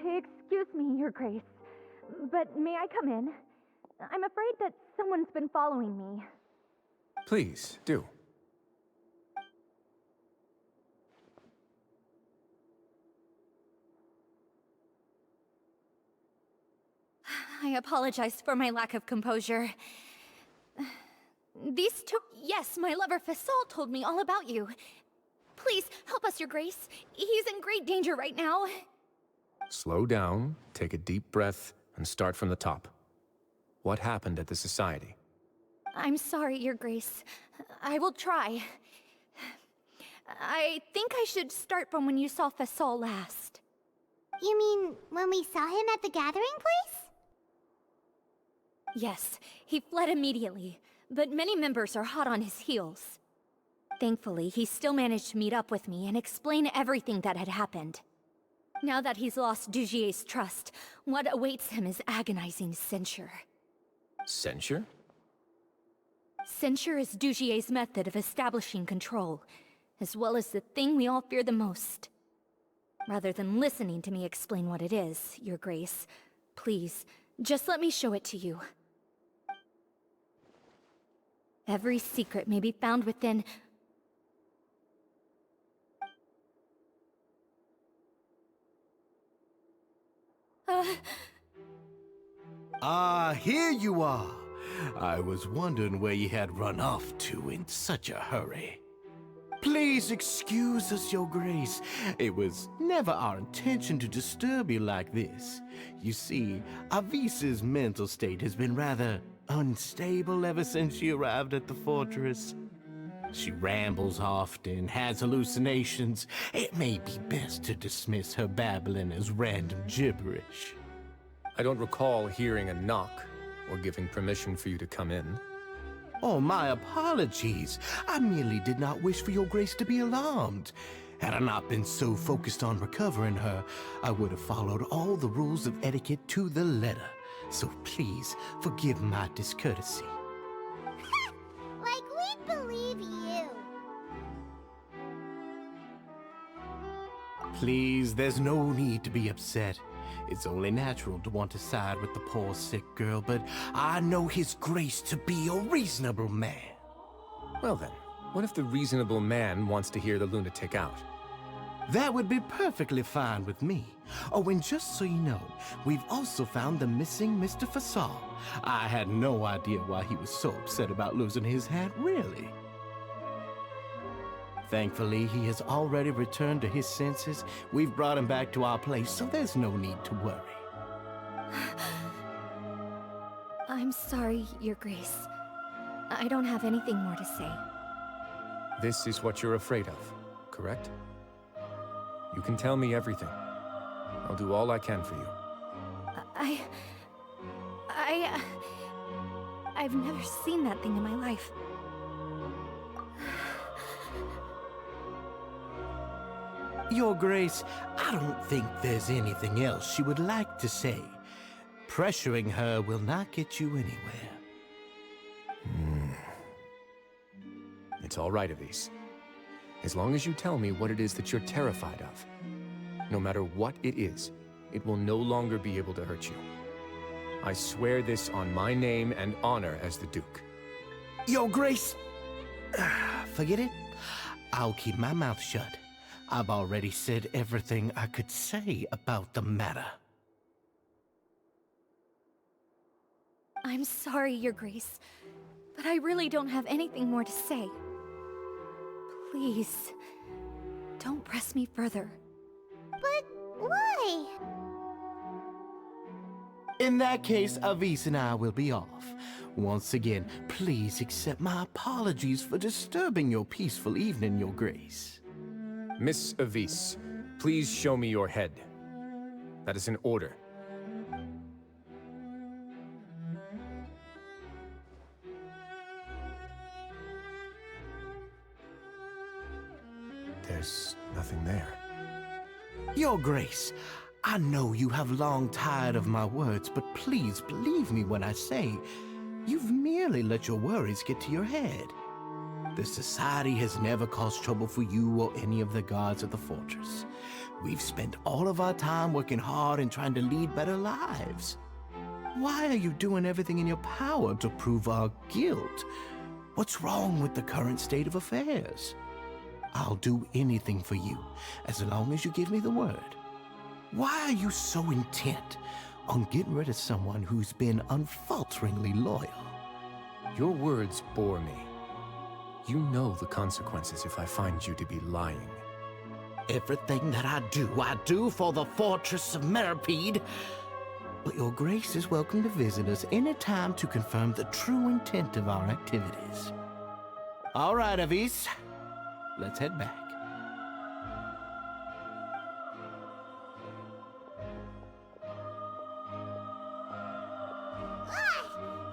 F: Excuse me, Your Grace, but may I come in? I'm afraid that someone's been following me.
D: Please, do.
K: I apologize for my lack of composure. These two... Yes, my lover Fasol told me all about you. Please, help us, Your Grace. He's in great danger right now.
D: Slow down, take a deep breath, and start from the top. What happened at the Society?
K: I'm sorry, Your Grace. I will try. I think I should start from when you saw Fasol last.
A: You mean when we saw him at the gathering place?
K: Yes, he fled immediately, but many members are hot on his heels. Thankfully, he still managed to meet up with me and explain everything that had happened. Now that he's lost Dugier's trust, what awaits him is agonizing censure.
D: Censure?
K: Censure is Dugier's method of establishing control, as well as the thing we all fear the most. Rather than listening to me explain what it is, Your Grace, please, just let me show it to you. Every secret may be found within...
G: Ah, here you are. I was wondering where you had run off to in such a hurry. Please excuse us, Your Grace. It was never our intention to disturb you like this. You see, Avisa's mental state has been rather unstable ever since she arrived at the fortress. She rambles often, has hallucinations. It may be best to dismiss her babbling as random gibberish.
D: I don't recall hearing a knock or giving permission for you to come in.
G: Oh, my apologies. I merely did not wish for Your Grace to be alarmed. Had I not been so focused on recovering her, I would have followed all the rules of etiquette to the letter. So please, forgive my discourtesy.
A: Like we'd believe you.
G: Please, there's no need to be upset. It's only natural to want to side with the poor sick girl, but I know His Grace to be a reasonable man.
D: Well then, what if the reasonable man wants to hear the lunatic out?
G: That would be perfectly fine with me. Oh, and just so you know, we've also found the missing Mr. Fasal. I had no idea why he was so upset about losing his hat, really. Thankfully, he has already returned to his senses. We've brought him back to our place, so there's no need to worry.
K: I'm sorry, Your Grace. I don't have anything more to say.
D: This is what you're afraid of, correct? You can tell me everything. I'll do all I can for you.
K: I've never seen that thing in my life.
G: Your Grace, I don't think there's anything else she would like to say. Pressuring her will not get you anywhere.
D: It's all right, Avis. As long as you tell me what it is that you're terrified of. No matter what it is, it will no longer be able to hurt you. I swear this on my name and honor as the Duke.
G: Your Grace, forget it. I'll keep my mouth shut. I've already said everything I could say about the matter.
K: I'm sorry, Your Grace, but I really don't have anything more to say. Please, don't press me further.
A: But why?
G: In that case, Avis and I will be off. Once again, please accept my apologies for disturbing your peaceful evening, Your Grace.
D: Miss Avis, please show me your head. That is an order. There's nothing there.
G: Your Grace, I know you have long tired of my words, but please believe me when I say you've merely let your worries get to your head. The Society has never caused trouble for you or any of the guards of the fortress. We've spent all of our time working hard and trying to lead better lives. Why are you doing everything in your power to prove our guilt? What's wrong with the current state of affairs? I'll do anything for you, as long as you give me the word. Why are you so intent on getting rid of someone who's been unfalteringly loyal?
D: Your words bore me. You know the consequences if I find you to be lying.
G: Everything that I do for the Fortress of Meripede. But Your Grace is welcome to visit us any time to confirm the true intent of our activities. All right, Avis. Let's head back.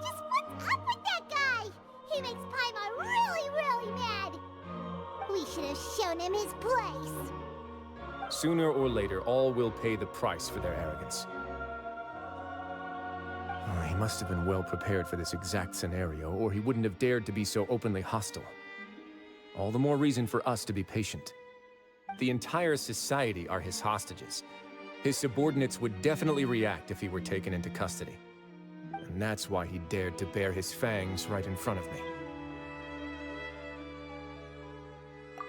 A: Just what's up with that guy? He makes Paimon really, really mad. We should have shown him his place.
D: Sooner or later, all will pay the price for their arrogance. Oh, he must have been well prepared for this exact scenario, or he wouldn't have dared to be so openly hostile. All the more reason for us to be patient. The entire society are his hostages. His subordinates would definitely react if he were taken into custody. And that's why he dared to bare his fangs right in front of me.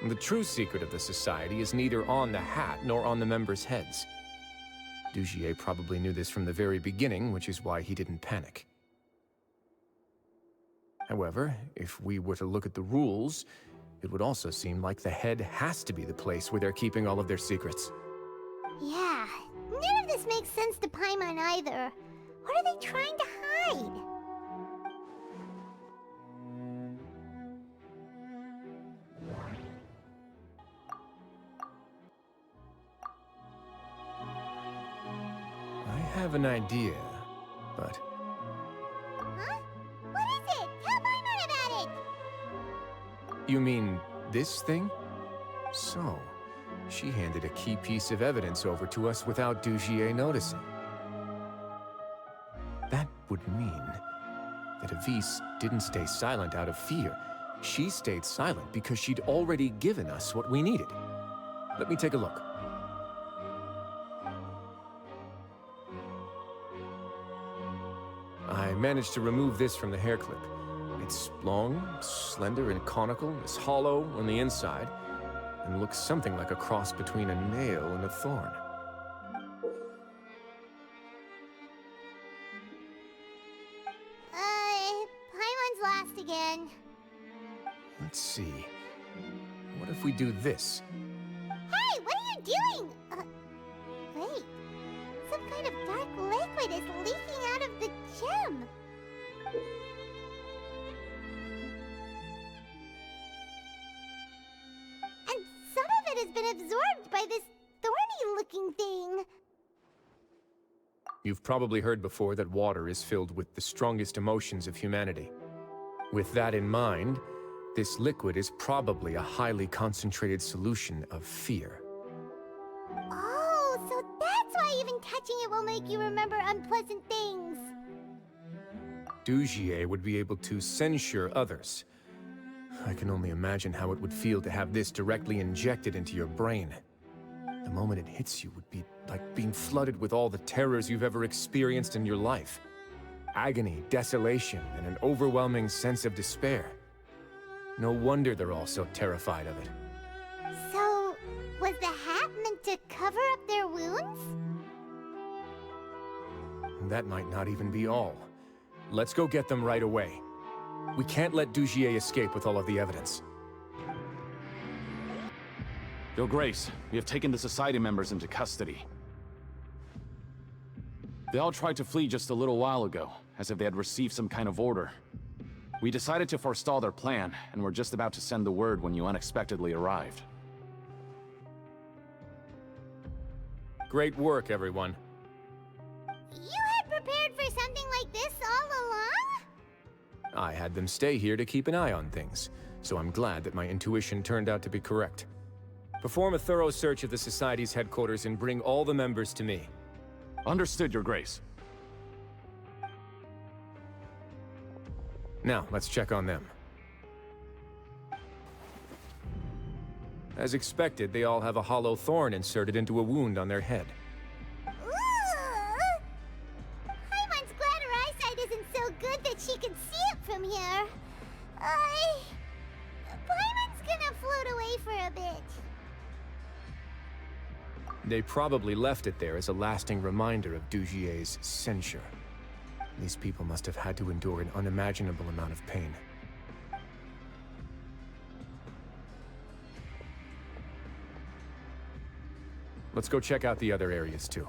D: The true secret of the society is neither on the hat nor on the members' heads. Dugier probably knew this from the very beginning, which is why he didn't panic. However, if we were to look at the rules, it would also seem like the head has to be the place where they're keeping all of their secrets.
A: Yeah, none of this makes sense to Paimon either. What are they trying to hide?
D: I have an idea, but...
A: Huh? What is it? Tell Paimon about it!
D: You mean this thing? So, she handed a key piece of evidence over to us without Dugier noticing. That would mean that Avise didn't stay silent out of fear. She stayed silent because she'd already given us what we needed. Let me take a look. I managed to remove this from the hair clip. It's long, slender, and conical, is hollow on the inside, and looks something like a cross between a nail and a thorn.
A: Paimon's lost again.
D: Let's see. What if we do this?
A: Hey, what are you doing? Wait. Some kind of dark liquid is leaking out of the gem. And some of it has been absorbed by this thorny-looking thing.
D: You've probably heard before that water is filled with the strongest emotions of humanity. With that in mind, this liquid is probably a highly concentrated solution of fear.
A: Oh, so that's why even touching it will make you remember unpleasant things.
D: Dugier would be able to censure others. I can only imagine how it would feel to have this directly injected into your brain. The moment it hits you would be like being flooded with all the terrors you've ever experienced in your life. Agony, desolation, and an overwhelming sense of despair. No wonder they're all so terrified of it.
A: So, was the hat meant to cover up their wounds?
D: That might not even be all. Let's go get them right away. We can't let Dugier escape with all of the evidence.
L: Your Grace, we have taken the Society members into custody. They all tried to flee just a little while ago, as if they had received some kind of order. We decided to forestall their plan, and were just about to send the word when you unexpectedly arrived.
D: Great work, everyone.
A: You had prepared for something like this all along?
D: I had them stay here to keep an eye on things, so I'm glad that my intuition turned out to be correct. Perform a thorough search of the Society's headquarters and bring all the members to me.
L: Understood, Your Grace.
D: Now, let's check on them. As expected, they all have a hollow thorn inserted into a wound on their head.
A: Ooh! Paimon's glad her eyesight isn't so good that she can see it from here. Paimon's gonna float away for a bit.
D: They probably left it there as a lasting reminder of Dugier's censure. These people must have had to endure an unimaginable amount of pain. Let's go check out the other areas too.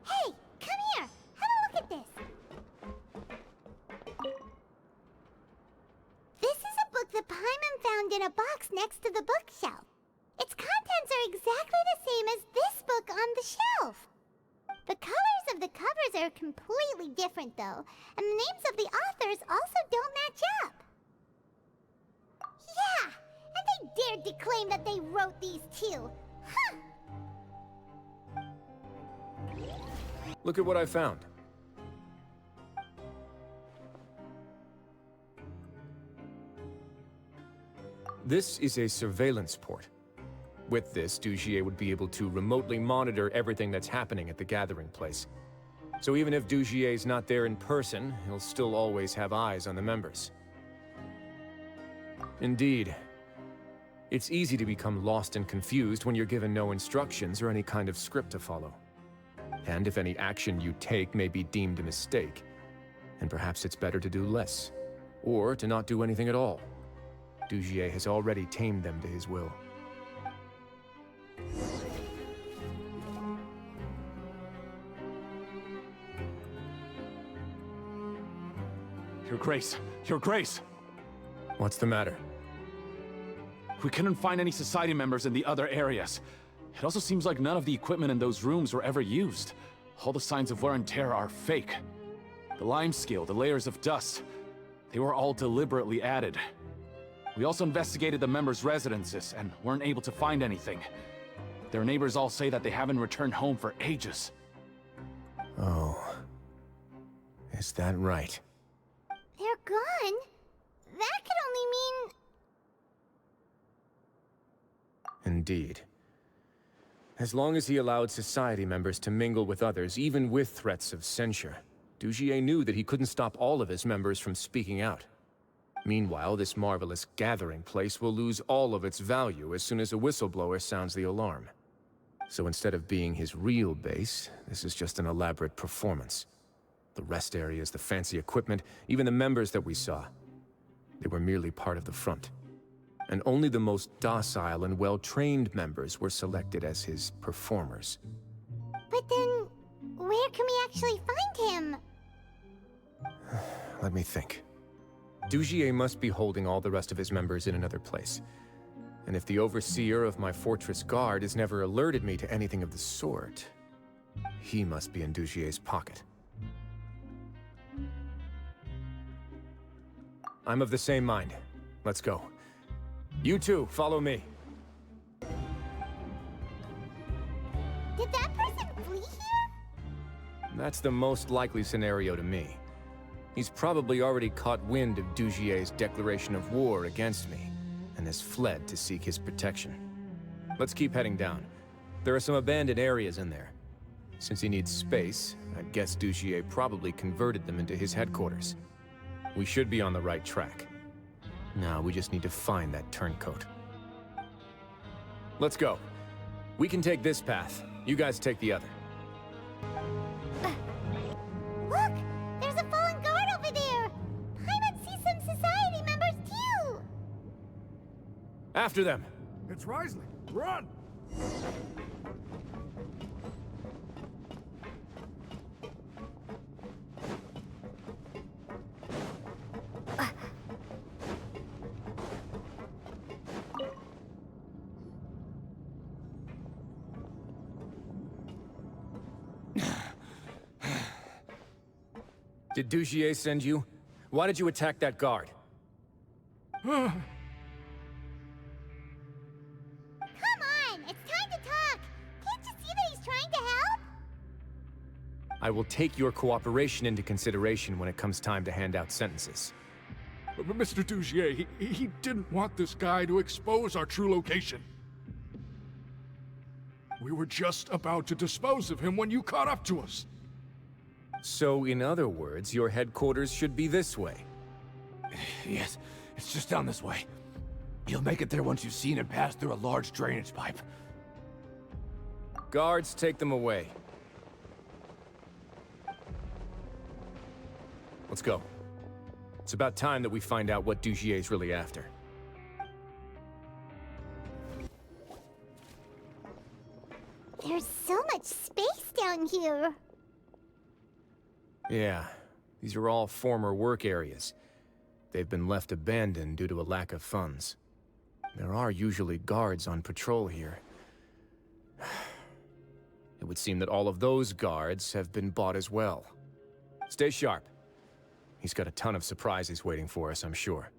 A: Hey, come here. Have a look at this. This is a book that Paimon found in a box next to the bookshelf. Its contents are exactly the same as this book on the shelf. The colors of the covers are completely different, though, and the names of the authors also don't match up. Yeah, and they dared to claim that they wrote these too. Huh!
D: Look at what I found. This is a surveillance port. With this, Dugier would be able to remotely monitor everything that's happening at the gathering place. So even if Dugier's not there in person, he'll still always have eyes on the members. Indeed. It's easy to become lost and confused when you're given no instructions or any kind of script to follow. And if any action you take may be deemed a mistake, then perhaps it's better to do less, or to not do anything at all. Dugier has already tamed them to his will.
L: Your Grace! Your Grace!
D: What's the matter?
L: We couldn't find any Society members in the other areas. It also seems like none of the equipment in those rooms were ever used. All the signs of wear and tear are fake. The lime scale, the layers of dust, they were all deliberately added. We also investigated the members' residences and weren't able to find anything. Their neighbors all say that they haven't returned home for ages.
D: Oh. Is that right?
A: They're gone? That could only mean...
D: Indeed. As long as he allowed Society members to mingle with others, even with threats of censure, Dugier knew that he couldn't stop all of his members from speaking out. Meanwhile, this marvelous gathering place will lose all of its value as soon as a whistleblower sounds the alarm. So instead of being his real base, this is just an elaborate performance. The rest areas, the fancy equipment, even the members that we saw, they were merely part of the front. And only the most docile and well-trained members were selected as his performers.
A: But then, where can we actually find him?
D: Let me think. Dugier must be holding all the rest of his members in another place. And if the overseer of my fortress guard has never alerted me to anything of the sort, he must be in Dugier's pocket. I'm of the same mind. Let's go. You two, follow me.
A: Did that person flee here?
D: That's the most likely scenario to me. He's probably already caught wind of Dugier's declaration of war against me, and has fled to seek his protection. Let's keep heading down. There are some abandoned areas in there. Since he needs space, I'd guess Dugier probably converted them into his headquarters. We should be on the right track. Now we just need to find that turncoat. Let's go. We can take this path. You guys take the other.
A: Look! There's a fallen guard over there! Paimon sees some Society members too!
D: After them!
B: It's Wriothesley. Run!
D: Did Dugier send you? Why did you attack that guard?
A: Come on! It's time to talk! Can't you see that he's trying to help?
D: I will take your cooperation into consideration when it comes time to hand out sentences.
M: But Mr. Dugier, he didn't want this guy to expose our true location. We were just about to dispose of him when you caught up to us.
D: So, in other words, your headquarters should be this way.
B: Yes, it's just down this way. You'll make it there once you've seen him pass through a large drainage pipe.
D: Guards, take them away. Let's go. It's about time that we find out what Dugier's really after.
A: There's so much space down here.
D: Yeah, these are all former work areas. They've been left abandoned due to a lack of funds. There are usually guards on patrol here. It would seem that all of those guards have been bought as well. Stay sharp. He's got a ton of surprises waiting for us, I'm sure.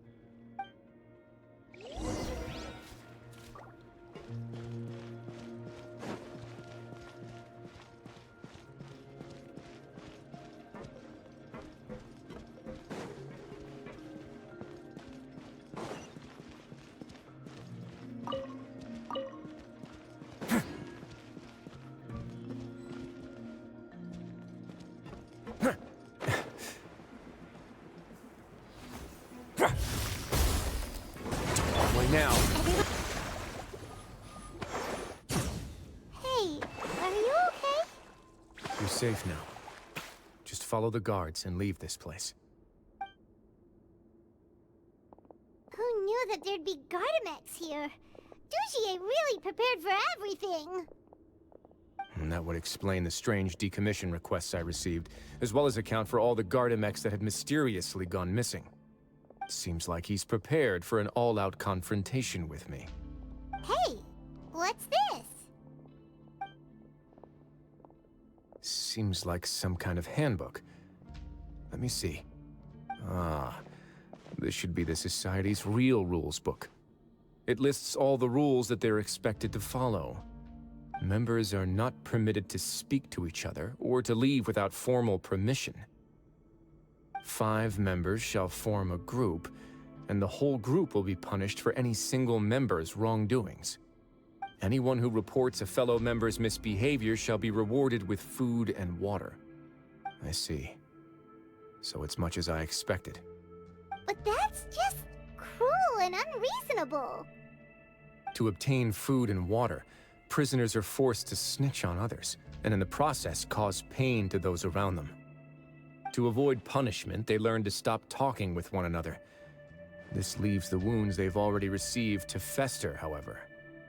D: now.
A: Hey, are you okay?
D: You're safe now. Just follow the guards and leave this place.
A: Who knew that there'd be Gardamex here? Dujier really prepared for everything.
D: And that would explain the strange decommission requests I received, as well as account for all the Gardamex that had mysteriously gone missing. Seems like he's prepared for an all-out confrontation with me.
A: Hey, what's this?
D: Seems like some kind of handbook. Let me see. Ah, this should be the Society's real rules book. It lists all the rules that they're expected to follow. Members are not permitted to speak to each other or to leave without formal permission. 5 members shall form a group, and the whole group will be punished for any single member's wrongdoings. Anyone who reports a fellow member's misbehavior shall be rewarded with food and water. I see. So it's much as I expected.
A: But that's just cruel and unreasonable.
D: To obtain food and water, prisoners are forced to snitch on others, and in the process cause pain to those around them. To avoid punishment, they learn to stop talking with one another. This leaves the wounds they've already received to fester, however,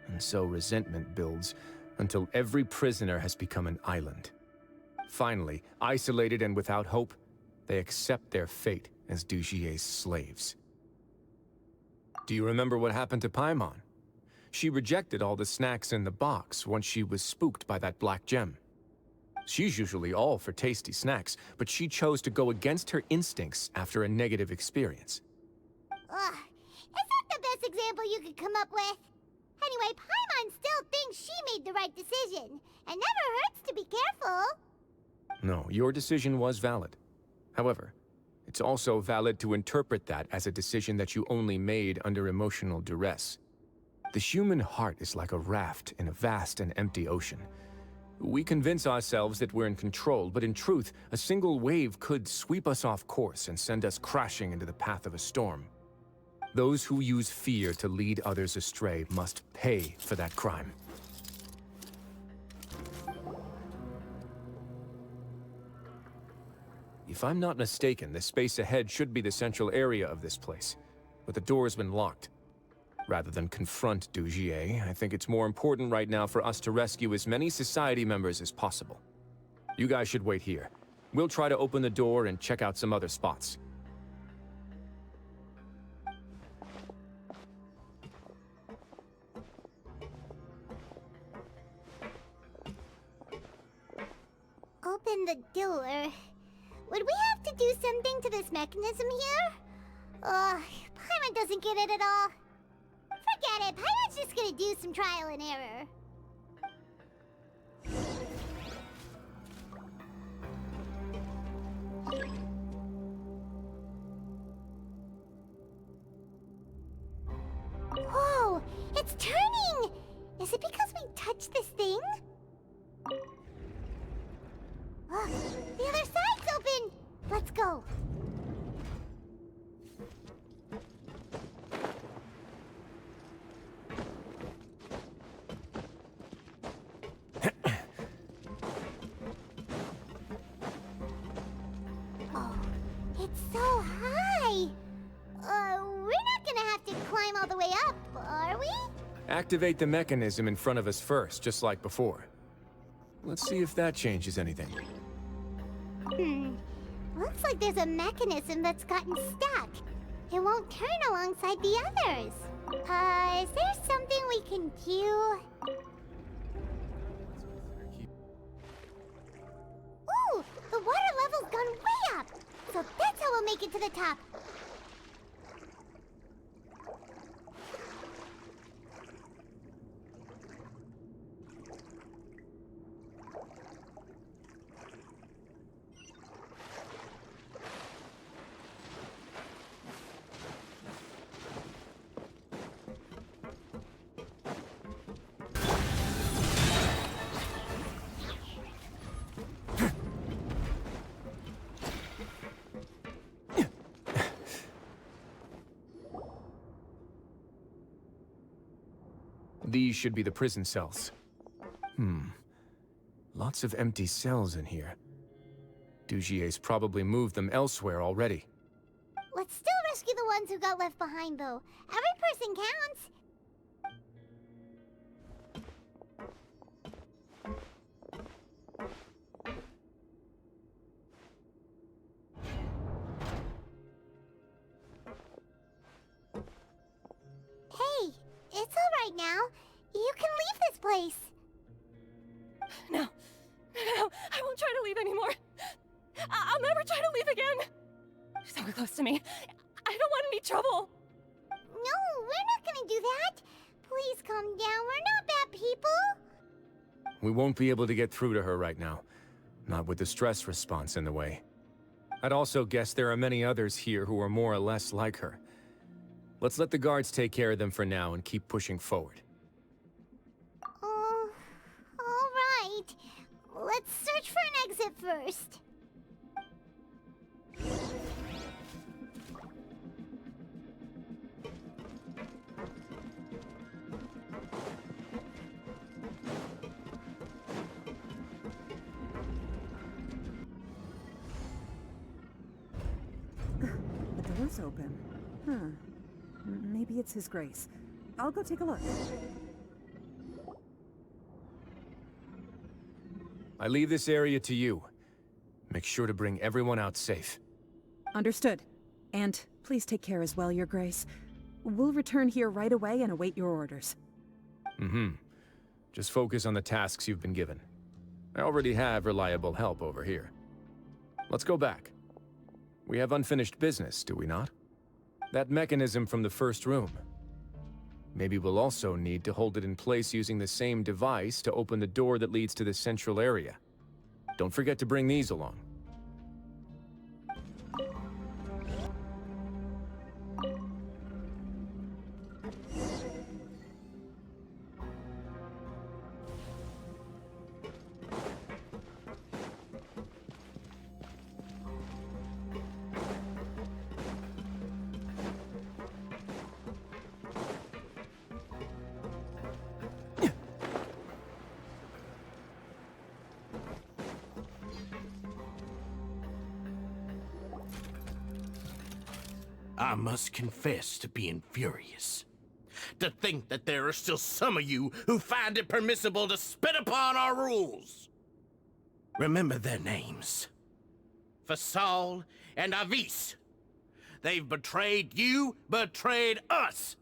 D: and so resentment builds until every prisoner has become an island. Finally, isolated and without hope, they accept their fate as Dujier's slaves. Do you remember what happened to Paimon? She rejected all the snacks in the box once she was spooked by that black gem. She's usually all for tasty snacks, but she chose to go against her instincts after a negative experience.
A: Ugh, is that the best example you could come up with? Anyway, Paimon still thinks she made the right decision. It never hurts to be careful.
D: No, your decision was valid. However, it's also valid to interpret that as a decision that you only made under emotional duress. The human heart is like a raft in a vast and empty ocean. We convince ourselves that we're in control, but in truth, a single wave could sweep us off course and send us crashing into the path of a storm. Those who use fear to lead others astray must pay for that crime. If I'm not mistaken, the space ahead should be the central area of this place, but the door's been locked. Rather than confront Dujier, I think it's more important right now for us to rescue as many Society members as possible. You guys should wait here. We'll try to open the door and check out some other spots.
A: Open the door. Would we have to do something to this mechanism here? Paimon doesn't get it at all. Forget it, Paimon's just gonna do some trial and error. Whoa, it's turning! Is it because we touched this thing? Look, the other side's open! Let's go. Oh, it's so high! We're not gonna have to climb all the way up, are we?
D: Activate the mechanism in front of us first, just like before. Let's see if that changes anything.
A: Looks like there's a mechanism that's gotten stuck. It won't turn alongside the others. Is there something we can do? Ooh, the water level's gone way up. So that's how we'll make it to the top.
D: These should be the prison cells. Lots of empty cells in here. Dugier's probably moved them elsewhere already.
A: Let's still rescue the ones who got left behind, though. Every person counts. Hey, it's all right now. You can leave this place.
F: No, I won't try to leave anymore. I'll never try to leave again. So close to me. I don't want any trouble.
A: No, we're not gonna do that. Please calm down. We're not bad people.
D: We won't be able to get through to her right now. Not with the stress response in the way. I'd also guess there are many others here who are more or less like her. Let's let the guards take care of them for now and keep pushing forward.
A: All right. Let's search for an exit first.
N: The door's open. Maybe it's His Grace. I'll go take a look.
D: I leave this area to you. Make sure to bring everyone out safe.
N: Understood. And please take care as well, Your Grace. We'll return here right away and await your orders.
D: Just focus on the tasks you've been given. I already have reliable help over here. Let's go back. We have unfinished business, do we not? That mechanism from the first room. Maybe we'll also need to hold it in place using the same device to open the door that leads to the central area. Don't forget to bring these along.
G: I must confess to being furious. To think that there are still some of you who find it permissible to spit upon our rules. Remember their names. Fasal and Avis. They've betrayed you, betrayed us.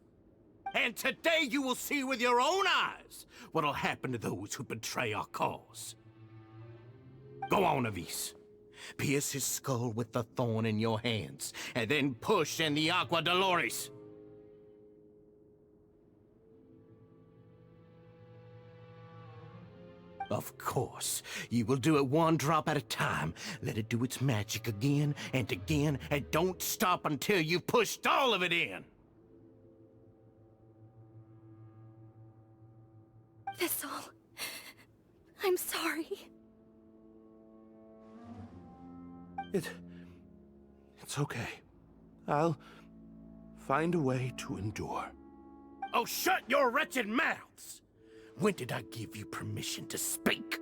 G: And today you will see with your own eyes what'll happen to those who betray our cause. Go on, Avis. Pierce his skull with the thorn in your hands, and then push in the Aqua Dolores. Of course, you will do it one drop at a time. Let it do its magic again, and don't stop until you've pushed all of it in.
F: Thistle, I'm sorry.
B: It's okay. I'll find a way to endure.
G: Oh, shut your wretched mouths! When did I give you permission to speak?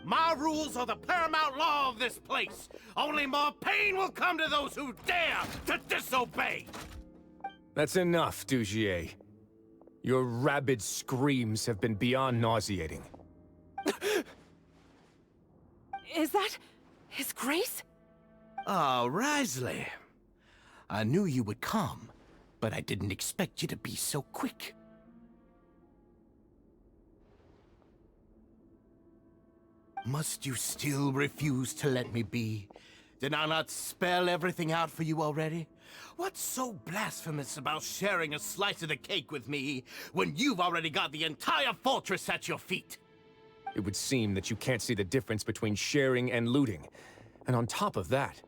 G: My rules are the paramount law of this place. Only more pain will come to those who dare to disobey.
D: That's enough, Dugier. Your rabid screams have been beyond nauseating.
F: Is that His Grace?
G: Ah, Wriothesley. I knew you would come, but I didn't expect you to be so quick. Must you still refuse to let me be? Did I not spell everything out for you already? What's so blasphemous about sharing a slice of the cake with me when you've already got the entire fortress at your feet?
D: It would seem that you can't see the difference between sharing and looting. And on top of that,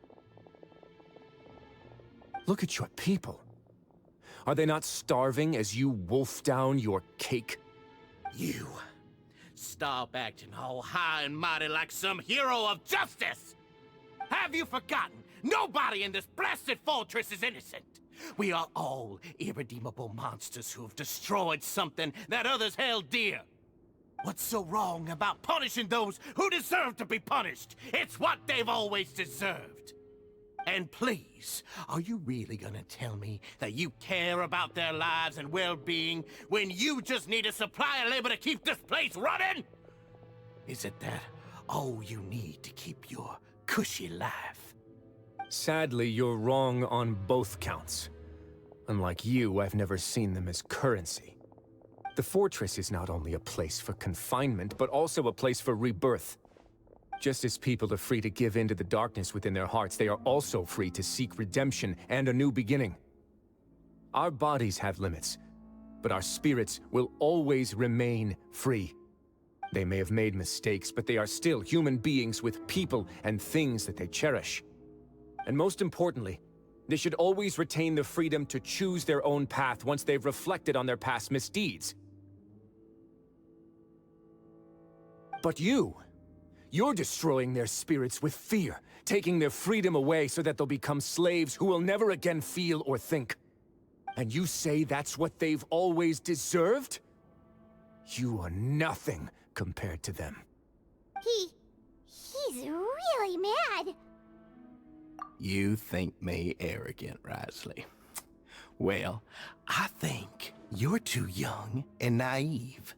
D: look at your people. Are they not starving as you wolf down your cake?
G: You. Stop acting all high and mighty like some hero of justice! Have you forgotten? Nobody in this blasted fortress is innocent!
O: We are all irredeemable monsters who have destroyed something that others held dear. What's so wrong about punishing those who deserve to be punished? It's what they've always deserved. And please, are you really gonna tell me that you care about their lives and well-being when you just need a supply of labor to keep this place running? Is it that all you need to keep your cushy life?
D: Sadly, you're wrong on both counts. Unlike you, I've never seen them as currency. The fortress is not only a place for confinement, but also a place for rebirth. Just as people are free to give in to the darkness within their hearts, they are also free to seek redemption and a new beginning. Our bodies have limits, but our spirits will always remain free. They may have made mistakes, but they are still human beings with people and things that they cherish. And most importantly, they should always retain the freedom to choose their own path once they've reflected on their past misdeeds. But you're destroying their spirits with fear, taking their freedom away so that they'll become slaves who will never again feel or think. And you say that's what they've always deserved? You are nothing compared to them.
A: He's really mad.
O: You think me arrogant, Wriothesley? Well, I think you're too young and naive.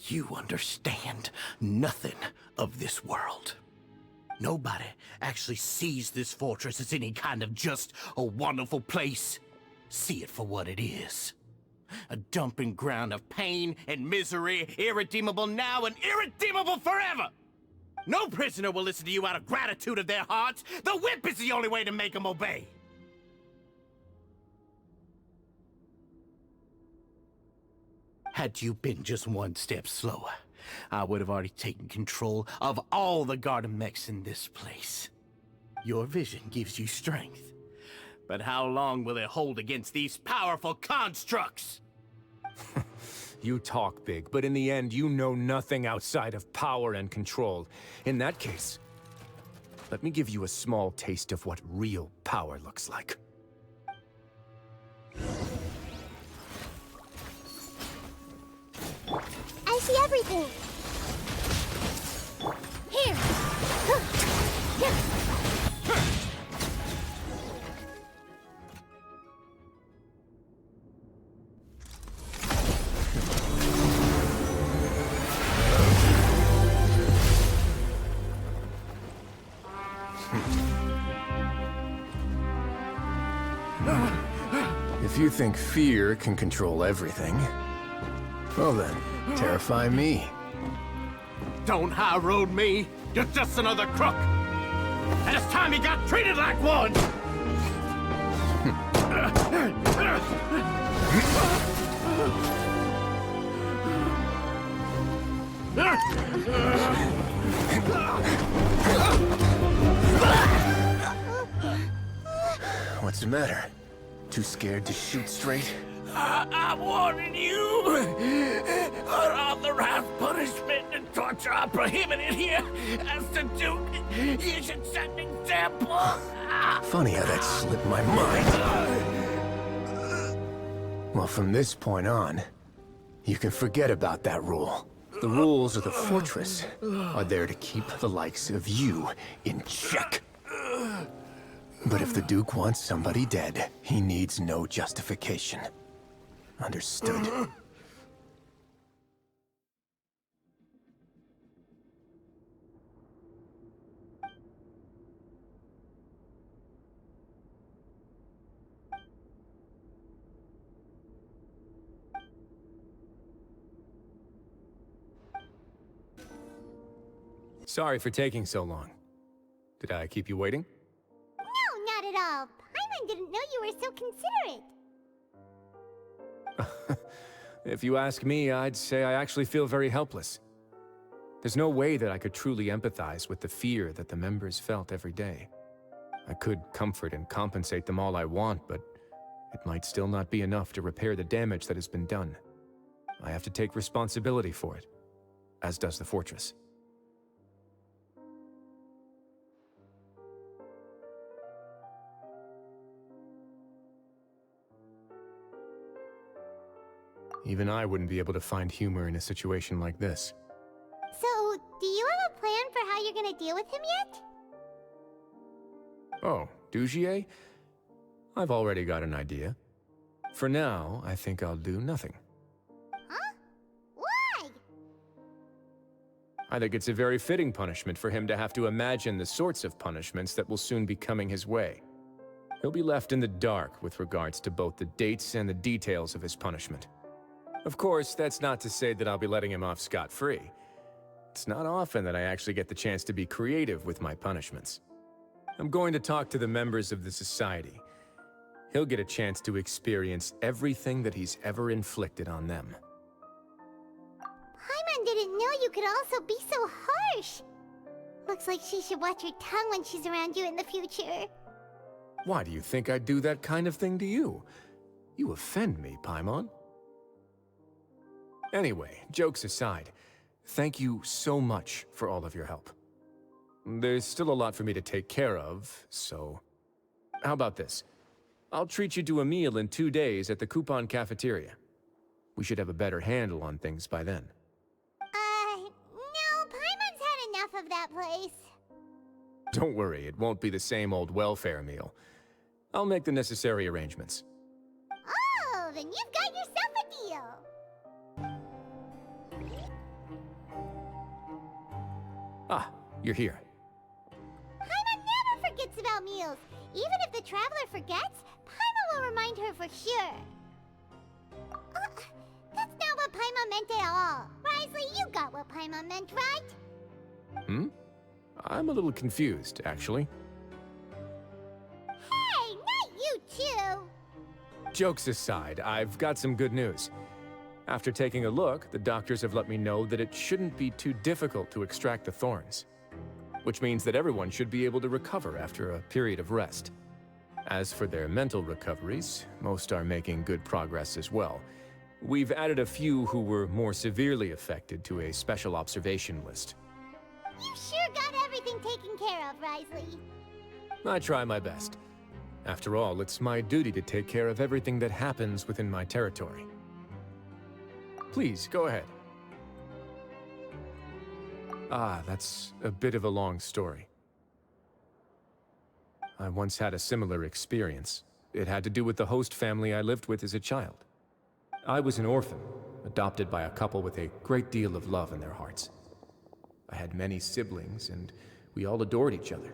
O: You understand nothing of this world. Nobody actually sees this fortress as any kind of just a wonderful place. See it for what it is. A dumping ground of pain and misery, irredeemable now and irredeemable forever! No prisoner will listen to you out of gratitude of their hearts. The whip is the only way to make them obey. Had you been just one step slower, I would have already taken control of all the garden mechs in this place. Your vision gives you strength. But how long will it hold against these powerful constructs?
D: You talk big, but in the end, you know nothing outside of power and control. In that case, let me give you a small taste of what real power looks like.
A: I see everything. Here.
D: If you think fear can control everything, well then, terrify me.
O: Don't high road me. You're just another crook. And it's time you got treated like one.
D: What's the matter? Too scared to shoot straight?
O: I'm warning you. Unauthorized punishment and torture are prohibited here. As the Duke, you should set an example.
D: Funny how that slipped my mind. Well, from this point on, you can forget about that rule. The rules of the fortress are there to keep the likes of you in check. But if the Duke wants somebody dead, he needs no justification. Understood. Sorry for taking so long. Did I keep you waiting?
A: No, not at all. Paimon didn't know you were so considerate.
D: If you ask me, I'd say I actually feel very helpless. There's no way that I could truly empathize with the fear that the members felt every day. I could comfort and compensate them all I want, but it might still not be enough to repair the damage that has been done. I have to take responsibility for it, as does the fortress. Even I wouldn't be able to find humor in a situation like this.
A: So, do you have a plan for how you're gonna deal with him yet?
D: Oh, Dugier? I've already got an idea. For now, I think I'll do nothing.
A: Huh? Why?
D: I think it's a very fitting punishment for him to have to imagine the sorts of punishments that will soon be coming his way. He'll be left in the dark with regards to both the dates and the details of his punishment. Of course, that's not to say that I'll be letting him off scot-free. It's not often that I actually get the chance to be creative with my punishments. I'm going to talk to the members of the society. He'll get a chance to experience everything that he's ever inflicted on them.
A: Paimon didn't know you could also be so harsh. Looks like she should watch her tongue when she's around you in the future.
D: Why do you think I'd do that kind of thing to you? You offend me, Paimon. Anyway, jokes aside, thank you so much for all of your help. There's still a lot for me to take care of, so... How about this? I'll treat you to a meal in 2 days at the Coupon Cafeteria. We should have a better handle on things by then.
A: No, Paimon's had enough of that place.
D: Don't worry, it won't be the same old welfare meal. I'll make the necessary arrangements.
A: Oh, then you've got yourself a deal.
D: Ah, you're here.
A: Paimon never forgets about meals. Even if the Traveler forgets, Paimon will remind her for sure. That's not what Paimon meant at all. Wriothesley, you got what Paimon meant, right?
D: Hmm? I'm a little confused, actually.
A: Hey, not you too!
D: Jokes aside, I've got some good news. After taking a look, the doctors have let me know that it shouldn't be too difficult to extract the thorns. Which means that everyone should be able to recover after a period of rest. As for their mental recoveries, most are making good progress as well. We've added a few who were more severely affected to a special observation list.
A: You sure got everything taken care of, Wriothesley.
D: I try my best. After all, it's my duty to take care of everything that happens within my territory. Please, go ahead. Ah, that's a bit of a long story. I once had a similar experience. It had to do with the host family I lived with as a child. I was an orphan, adopted by a couple with a great deal of love in their hearts. I had many siblings, and we all adored each other.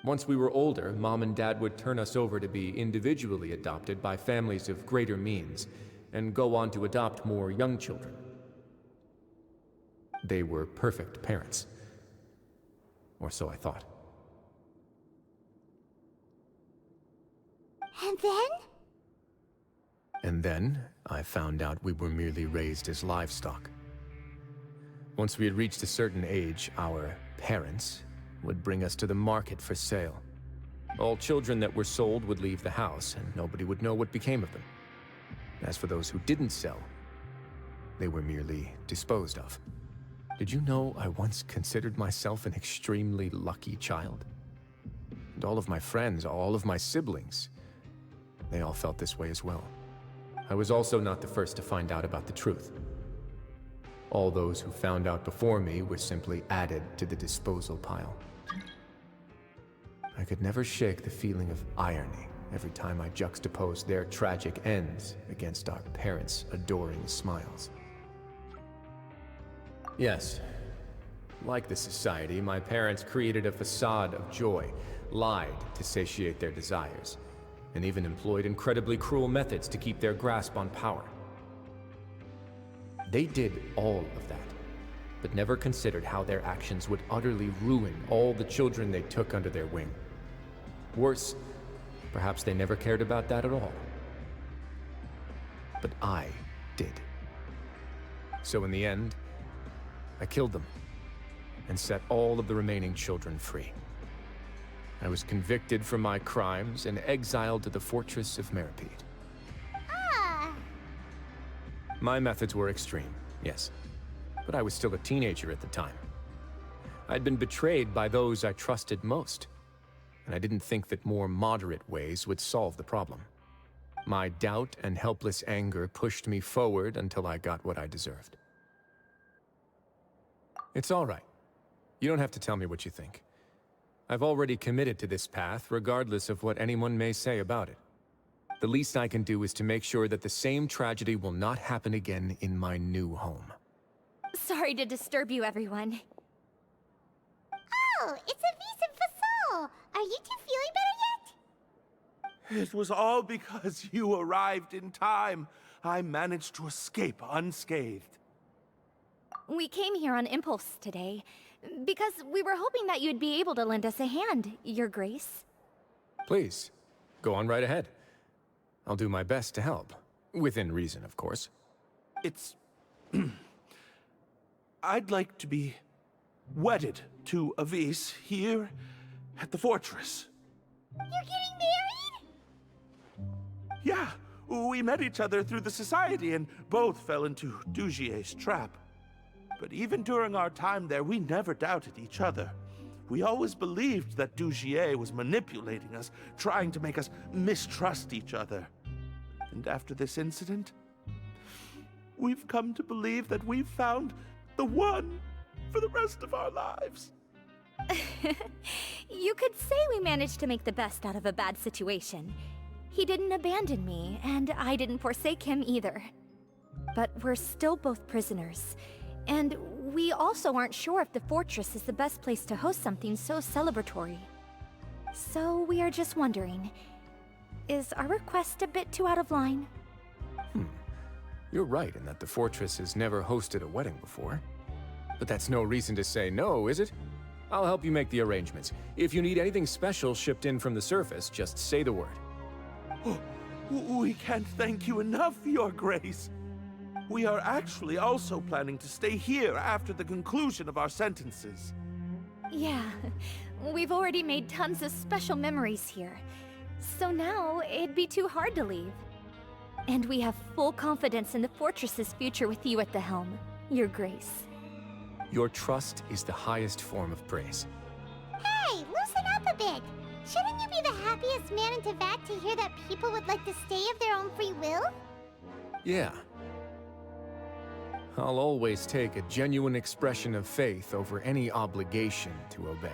D: Once we were older, Mom and Dad would turn us over to be individually adopted by families of greater means, and go on to adopt more young children. They were perfect parents. Or so I thought.
A: And then?
D: And then, I found out we were merely raised as livestock. Once we had reached a certain age, our parents would bring us to the market for sale. All children that were sold would leave the house, and nobody would know what became of them. As for those who didn't sell, they were merely disposed of. Did you know I once considered myself an extremely lucky child? And all of my friends, all of my siblings, they all felt this way as well. I was also not the first to find out about the truth. All those who found out before me were simply added to the disposal pile. I could never shake the feeling of irony every time I juxtaposed their tragic ends against our parents' adoring smiles. Yes, like the society, my parents created a facade of joy, lied to satiate their desires, and even employed incredibly cruel methods to keep their grasp on power. They did all of that, but never considered how their actions would utterly ruin all the children they took under their wing. Worse, perhaps they never cared about that at all. But I did. So in the end, I killed them and set all of the remaining children free. I was convicted for my crimes and exiled to the fortress of Meripede.
A: Ah!
D: My methods were extreme, yes, but I was still a teenager at the time. I'd been betrayed by those I trusted most, and I didn't think that more moderate ways would solve the problem. My doubt and helpless anger pushed me forward until I got what I deserved. It's all right. You don't have to tell me what you think. I've already committed to this path, regardless of what anyone may say about it. The least I can do is to make sure that the same tragedy will not happen again in my new home.
K: Sorry to disturb you, everyone.
A: Oh, it's Avis and Fasol! Are you two feeling better yet?
B: It was all because you arrived in time. I managed to escape unscathed.
K: We came here on impulse today, because we were hoping that you'd be able to lend us a hand, Your Grace.
D: Please, go on right ahead. I'll do my best to help. Within reason, of course.
B: It's... I'd like to be wedded to Avis here at the fortress.
A: You're getting married?
B: Yeah, we met each other through the society and both fell into Dugier's trap. But even during our time there, we never doubted each other. We always believed that Dugier was manipulating us, trying to make us mistrust each other. And after this incident, we've come to believe that we've found the one for the rest of our lives.
K: You could say we managed to make the best out of a bad situation. He didn't abandon me, and I didn't forsake him either. But we're still both prisoners. And we also aren't sure if the fortress is the best place to host something so celebratory. So we are just wondering, is our request a bit too out of line?
D: You're right in that the fortress has never hosted a wedding before. But that's no reason to say no, is it? I'll help you make the arrangements. If you need anything special shipped in from the surface, just say the word.
B: Oh, we can't thank you enough, Your Grace. We are actually also planning to stay here after the conclusion of our sentences.
K: Yeah, we've already made tons of special memories here. So now, it'd be too hard to leave. And we have full confidence in the fortress's future with you at the helm, Your Grace.
D: Your trust is the highest form of praise.
A: Hey, loosen up a bit! Shouldn't you be the happiest man in Teyvat to hear that people would like to stay of their own free will?
D: Yeah. I'll always take a genuine expression of faith over any obligation to obey.